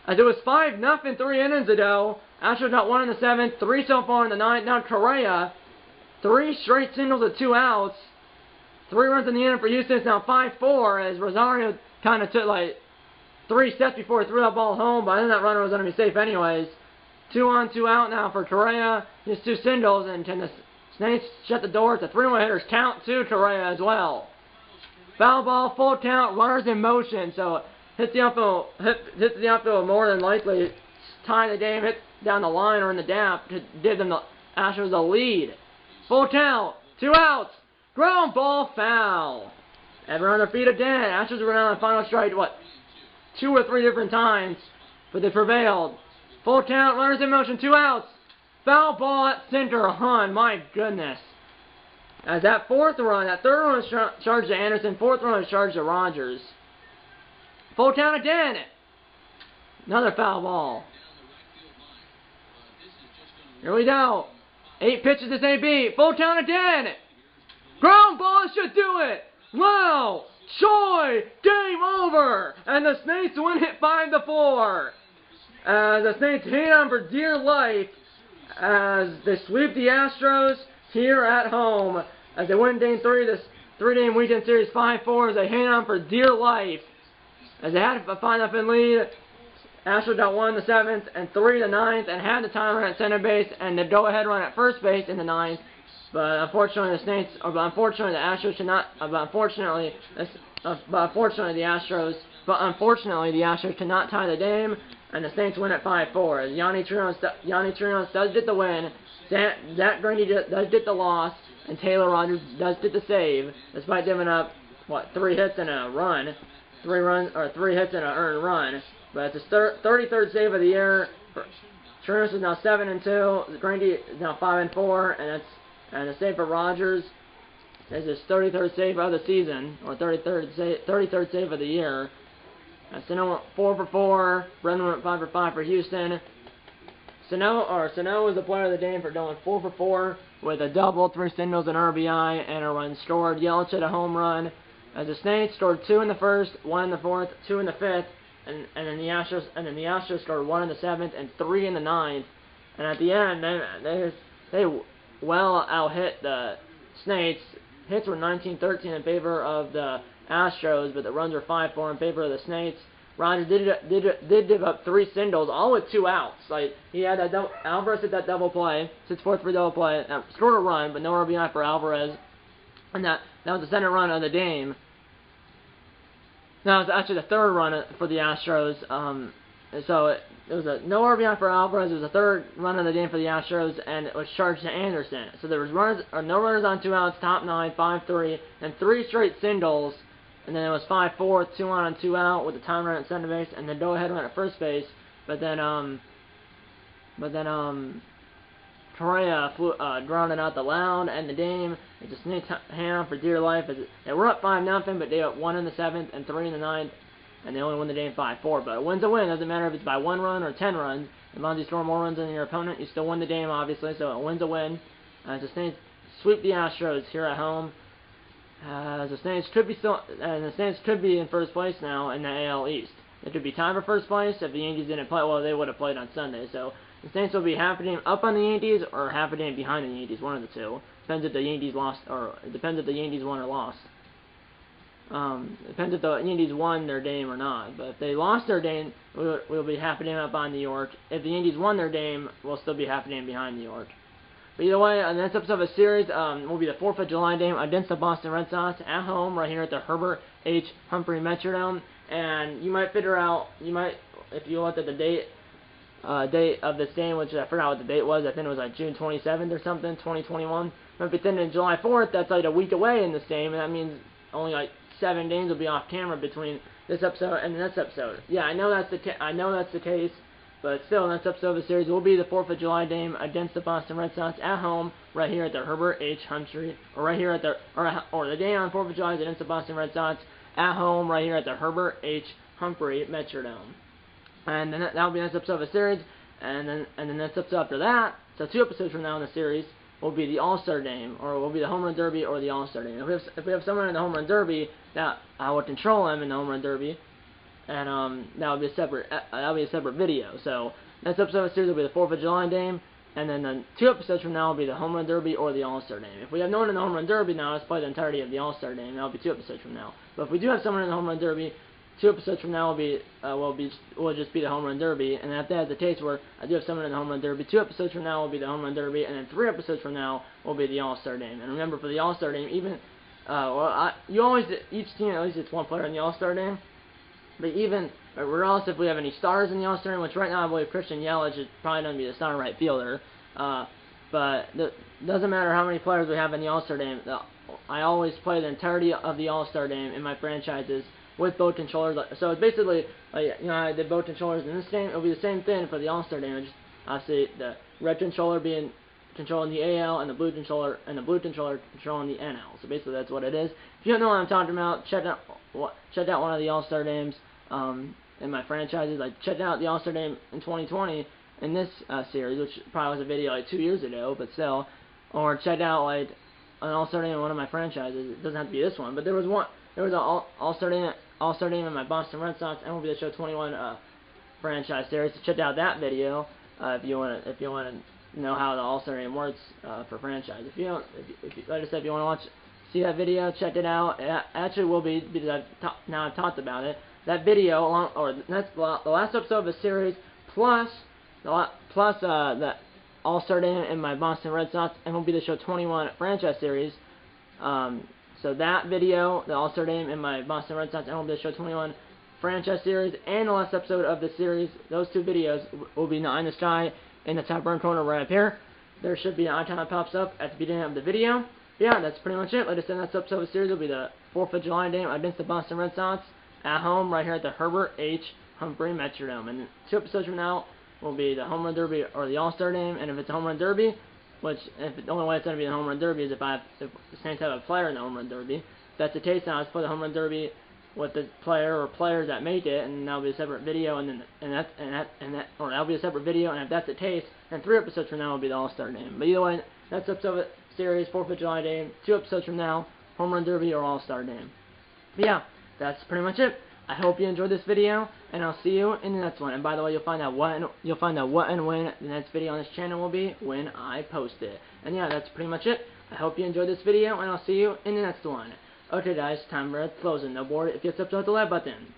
As it was 5-0 3 innings ago. Astros got 1 in the 7th, 3 so far in the 9th. Now Correa, 3 straight singles with 2 outs. 3 runs in the inning for Houston. It's now 5-4 as Rosario kind of took like 3 steps before he threw that ball home. But I think that runner was going to be safe anyways. 2 on, 2 out now for Correa. Just 2 singles, and can the Snakes shut the door? It's a 3-1 hitters count to Correa as well. Foul ball, full count, runners in motion. So hits the outfield more than likely, tie the game, hit down the line or in the gap to give them the Astros a lead. Full count, 2 outs, ground ball foul. Ever on their feet again. Astros were on the final strike, 2 or 3 different times, but they prevailed. Full count, runners in motion, 2 outs. Foul ball at center, Hun, my goodness. As that third run is charged to Anderson, 4th run is charged to Rogers. Full count again. Another foul ball. Here we go. 8 pitches to AB. Full count again. Ground ball should do it. Wow. Choi. Game over. And the Snakes win it 5-4. The Snakes hang on for dear life as they sweep the Astros here at home. As they win Game 3 of this 3-game weekend series 5-4 as they hang on for dear life. As they had a 5-0 lead, Astros got 1 in the 7th and 3 in the 9th and had the time run at center base and the go-ahead run at first base in the 9th. But unfortunately the Astros could not tie the game, and the Snakes win at 5-4. As Yanni Trinos does get the win, Zach Greinke does get the loss, and Taylor Rogers does get the save, despite giving up 3 hits and a run, 3 hits and an earned run. But it's his 33rd save of the year. Trinos is now 7-2. Greinke is now 5-4, and the save for Rogers is his 33rd save of the season, or 33rd save of the year. Sano went 4 for 4. Brennan went 5 for 5 for Houston. Sano was the player of the game for going 4 for 4 with a double, 3 singles, an RBI, and a run scored. Yelich had a home run. As the Snakes scored 2 in the 1st, 1 in the 4th, 2 in the 5th, and then the Astros scored 1 in the 7th and 3 in the 9th. And at the end, they well out-hit the Snakes. Hits were 19-13 in favor of the Astros, but the runs were 5-4 in favor of the Snakes. Rogers did give up 3 singles, all with 2 outs. Like, he had that Alvarez hit that double play, 6-4 for double play, scored a run, but no RBI for Alvarez, and that was the 2nd run of the game. That was actually the 3rd run for the Astros. So it was a no RBI for Alvarez. It was the 3rd run of the game for the Astros, and it was charged to Anderson. So there was no runners on 2 outs, top 9, 5-3, and 3 straight singles. And then it was 5-4, 2 on and 2 out with the time run at center base, and the go-ahead run at first base. But then Correa grounded out the mound and the game. It just Snakes hang on for dear life. They were up 5-0, but they got 1 in the 7th and 3 in the 9th, and they only won the game 5-4. But a win's a win. Doesn't matter if it's by 1 run or 10 runs. As long as you score more runs than your opponent, you still win the game, obviously. So a win's a win. As the Snakes sweep the Astros here at home. The Snakes could be in first place now in the AL East. It could be tied for first place if the Yankees didn't play. Well, they would have played on Sunday. So the Snakes will be half a game up on the Yankees or half a game behind the Yankees. One of the two. Depends if the Yankees lost, or it depends if the Yankees won or lost. Depends if the Yankees won their game or not. But if they lost their game, we'll be half a game up on New York. If the Yankees won their game, we'll still be half a game behind New York. But either way, the next episode of the series will be the 4th of July game against the Boston Red Sox at home right here at the Herbert H. Humphrey Metrodome. And you might figure out, if you looked at the date of this game, which I forgot what the date was. I think it was like June 27th or something, 2021. But if it's in July 4th, that's like a week away in this game, and that means only like 7 games will be off camera between this episode and the next episode. Yeah, I know that's the case. But still, the next episode of the series will be the 4th of July game against the Boston Red Sox at home, right here at the Herbert H. Humphrey, or right here at the, or the game on 4th of July is against the Boston Red Sox at home, right here at the Herbert H. Humphrey Metrodome. And then that'll be the next episode of the series, and then the next episode after that, so 2 episodes from now in the series, will be the All-Star game, or will be the Home Run Derby or the All-Star game. If we have someone in the Home Run Derby, that I will control him in the Home Run Derby. And that would be a separate video. So next episode of the series will be the 4th of July game, and then the 2 episodes from now will be the Home Run Derby or the All-Star game. If we have no one in the Home Run Derby now, let's play the entirety of the All-Star game. That'll be 2 episodes from now. But if we do have someone in the Home Run Derby, 2 episodes from now will just be the Home Run Derby. And if that's the case where I do have someone in the Home Run Derby, 2 episodes from now will be the Home Run Derby, and then 3 episodes from now will be the All-Star game. And remember, for the All-Star game, each team at least gets 1 player in the All-Star game. But even regardless if we have any stars in the All-Star game, which right now I believe Christian Yelich is probably going to be the starting right fielder. But it doesn't matter how many players we have in the All-Star game. I always play the entirety of the All-Star game in my franchises with both controllers. So it's basically, I did both controllers in this game. It'll be the same thing for the All-Star game. Just obviously the red controller being controlling the AL and the blue controller controlling the NL. So basically that's what it is. If you don't know what I'm talking about, check out one of the All-Star games in my franchises. I checked out the All-Star game in 2020 in this series, which probably was a video like 2 years ago, but still. Or check out like an All-Star game in one of my franchises. It doesn't have to be this one, but there was an All-Star game in my Boston Red Sox MLB The Show 21 franchise series. So check out that video if you want to know how the All-Star game works for franchise. If you like I said, if you want to see that video, check it out. It actually will be, because I've talked about it. That video, that's the last episode of the series, plus the All-Star game in my Boston Red Sox MLB The Show 21 franchise series. So that video, the All-Star game in my Boston Red Sox MLB The Show 21 franchise series, and the last episode of the series, those two videos will be in the sky in the top right corner right up here. There should be an icon that pops up at the beginning of the video. Yeah, that's pretty much it. Like I said, next episode of the series will be the 4th of July game against the Boston Red Sox at home right here at the Herbert H. Humphrey Metrodome. And 2 episodes from now will be the Home Run Derby or the All-Star game. And if it's a Home Run Derby, which the only way it's going to be the Home Run Derby is if the Saints have a player in the Home Run Derby. If that's the case, now let's put the Home Run Derby with the player or players that make it, and that'll be a separate video, and that'll be a separate video. And if that's the case, then 3 episodes from now will be the All-Star game. But either way, next episode of the series, 4th of July game. 2 episodes from now, Home Run Derby or All-Star game. But yeah, that's pretty much it. I hope you enjoyed this video, and I'll see you in the next one. And by the way, you'll find out what and when the next video on this channel will be when I post it. And yeah, that's pretty much it. I hope you enjoyed this video, and I'll see you in the next one. Okay guys, time for closing. No board if you have to the like button.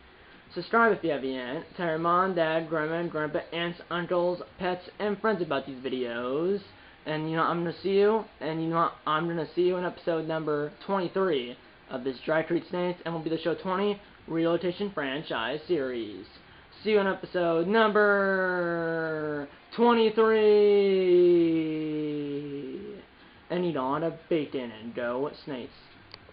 Subscribe if you haven't yet. Tell your mom, dad, grandma, and grandpa, aunts, uncles, pets, and friends about these videos. And I'm gonna see you. And I'm gonna see you in episode number 23 of this Dry Creek Saints MLB The Show 20 Relocation franchise series. See you in episode number 23. And eat on a bacon and go Saints.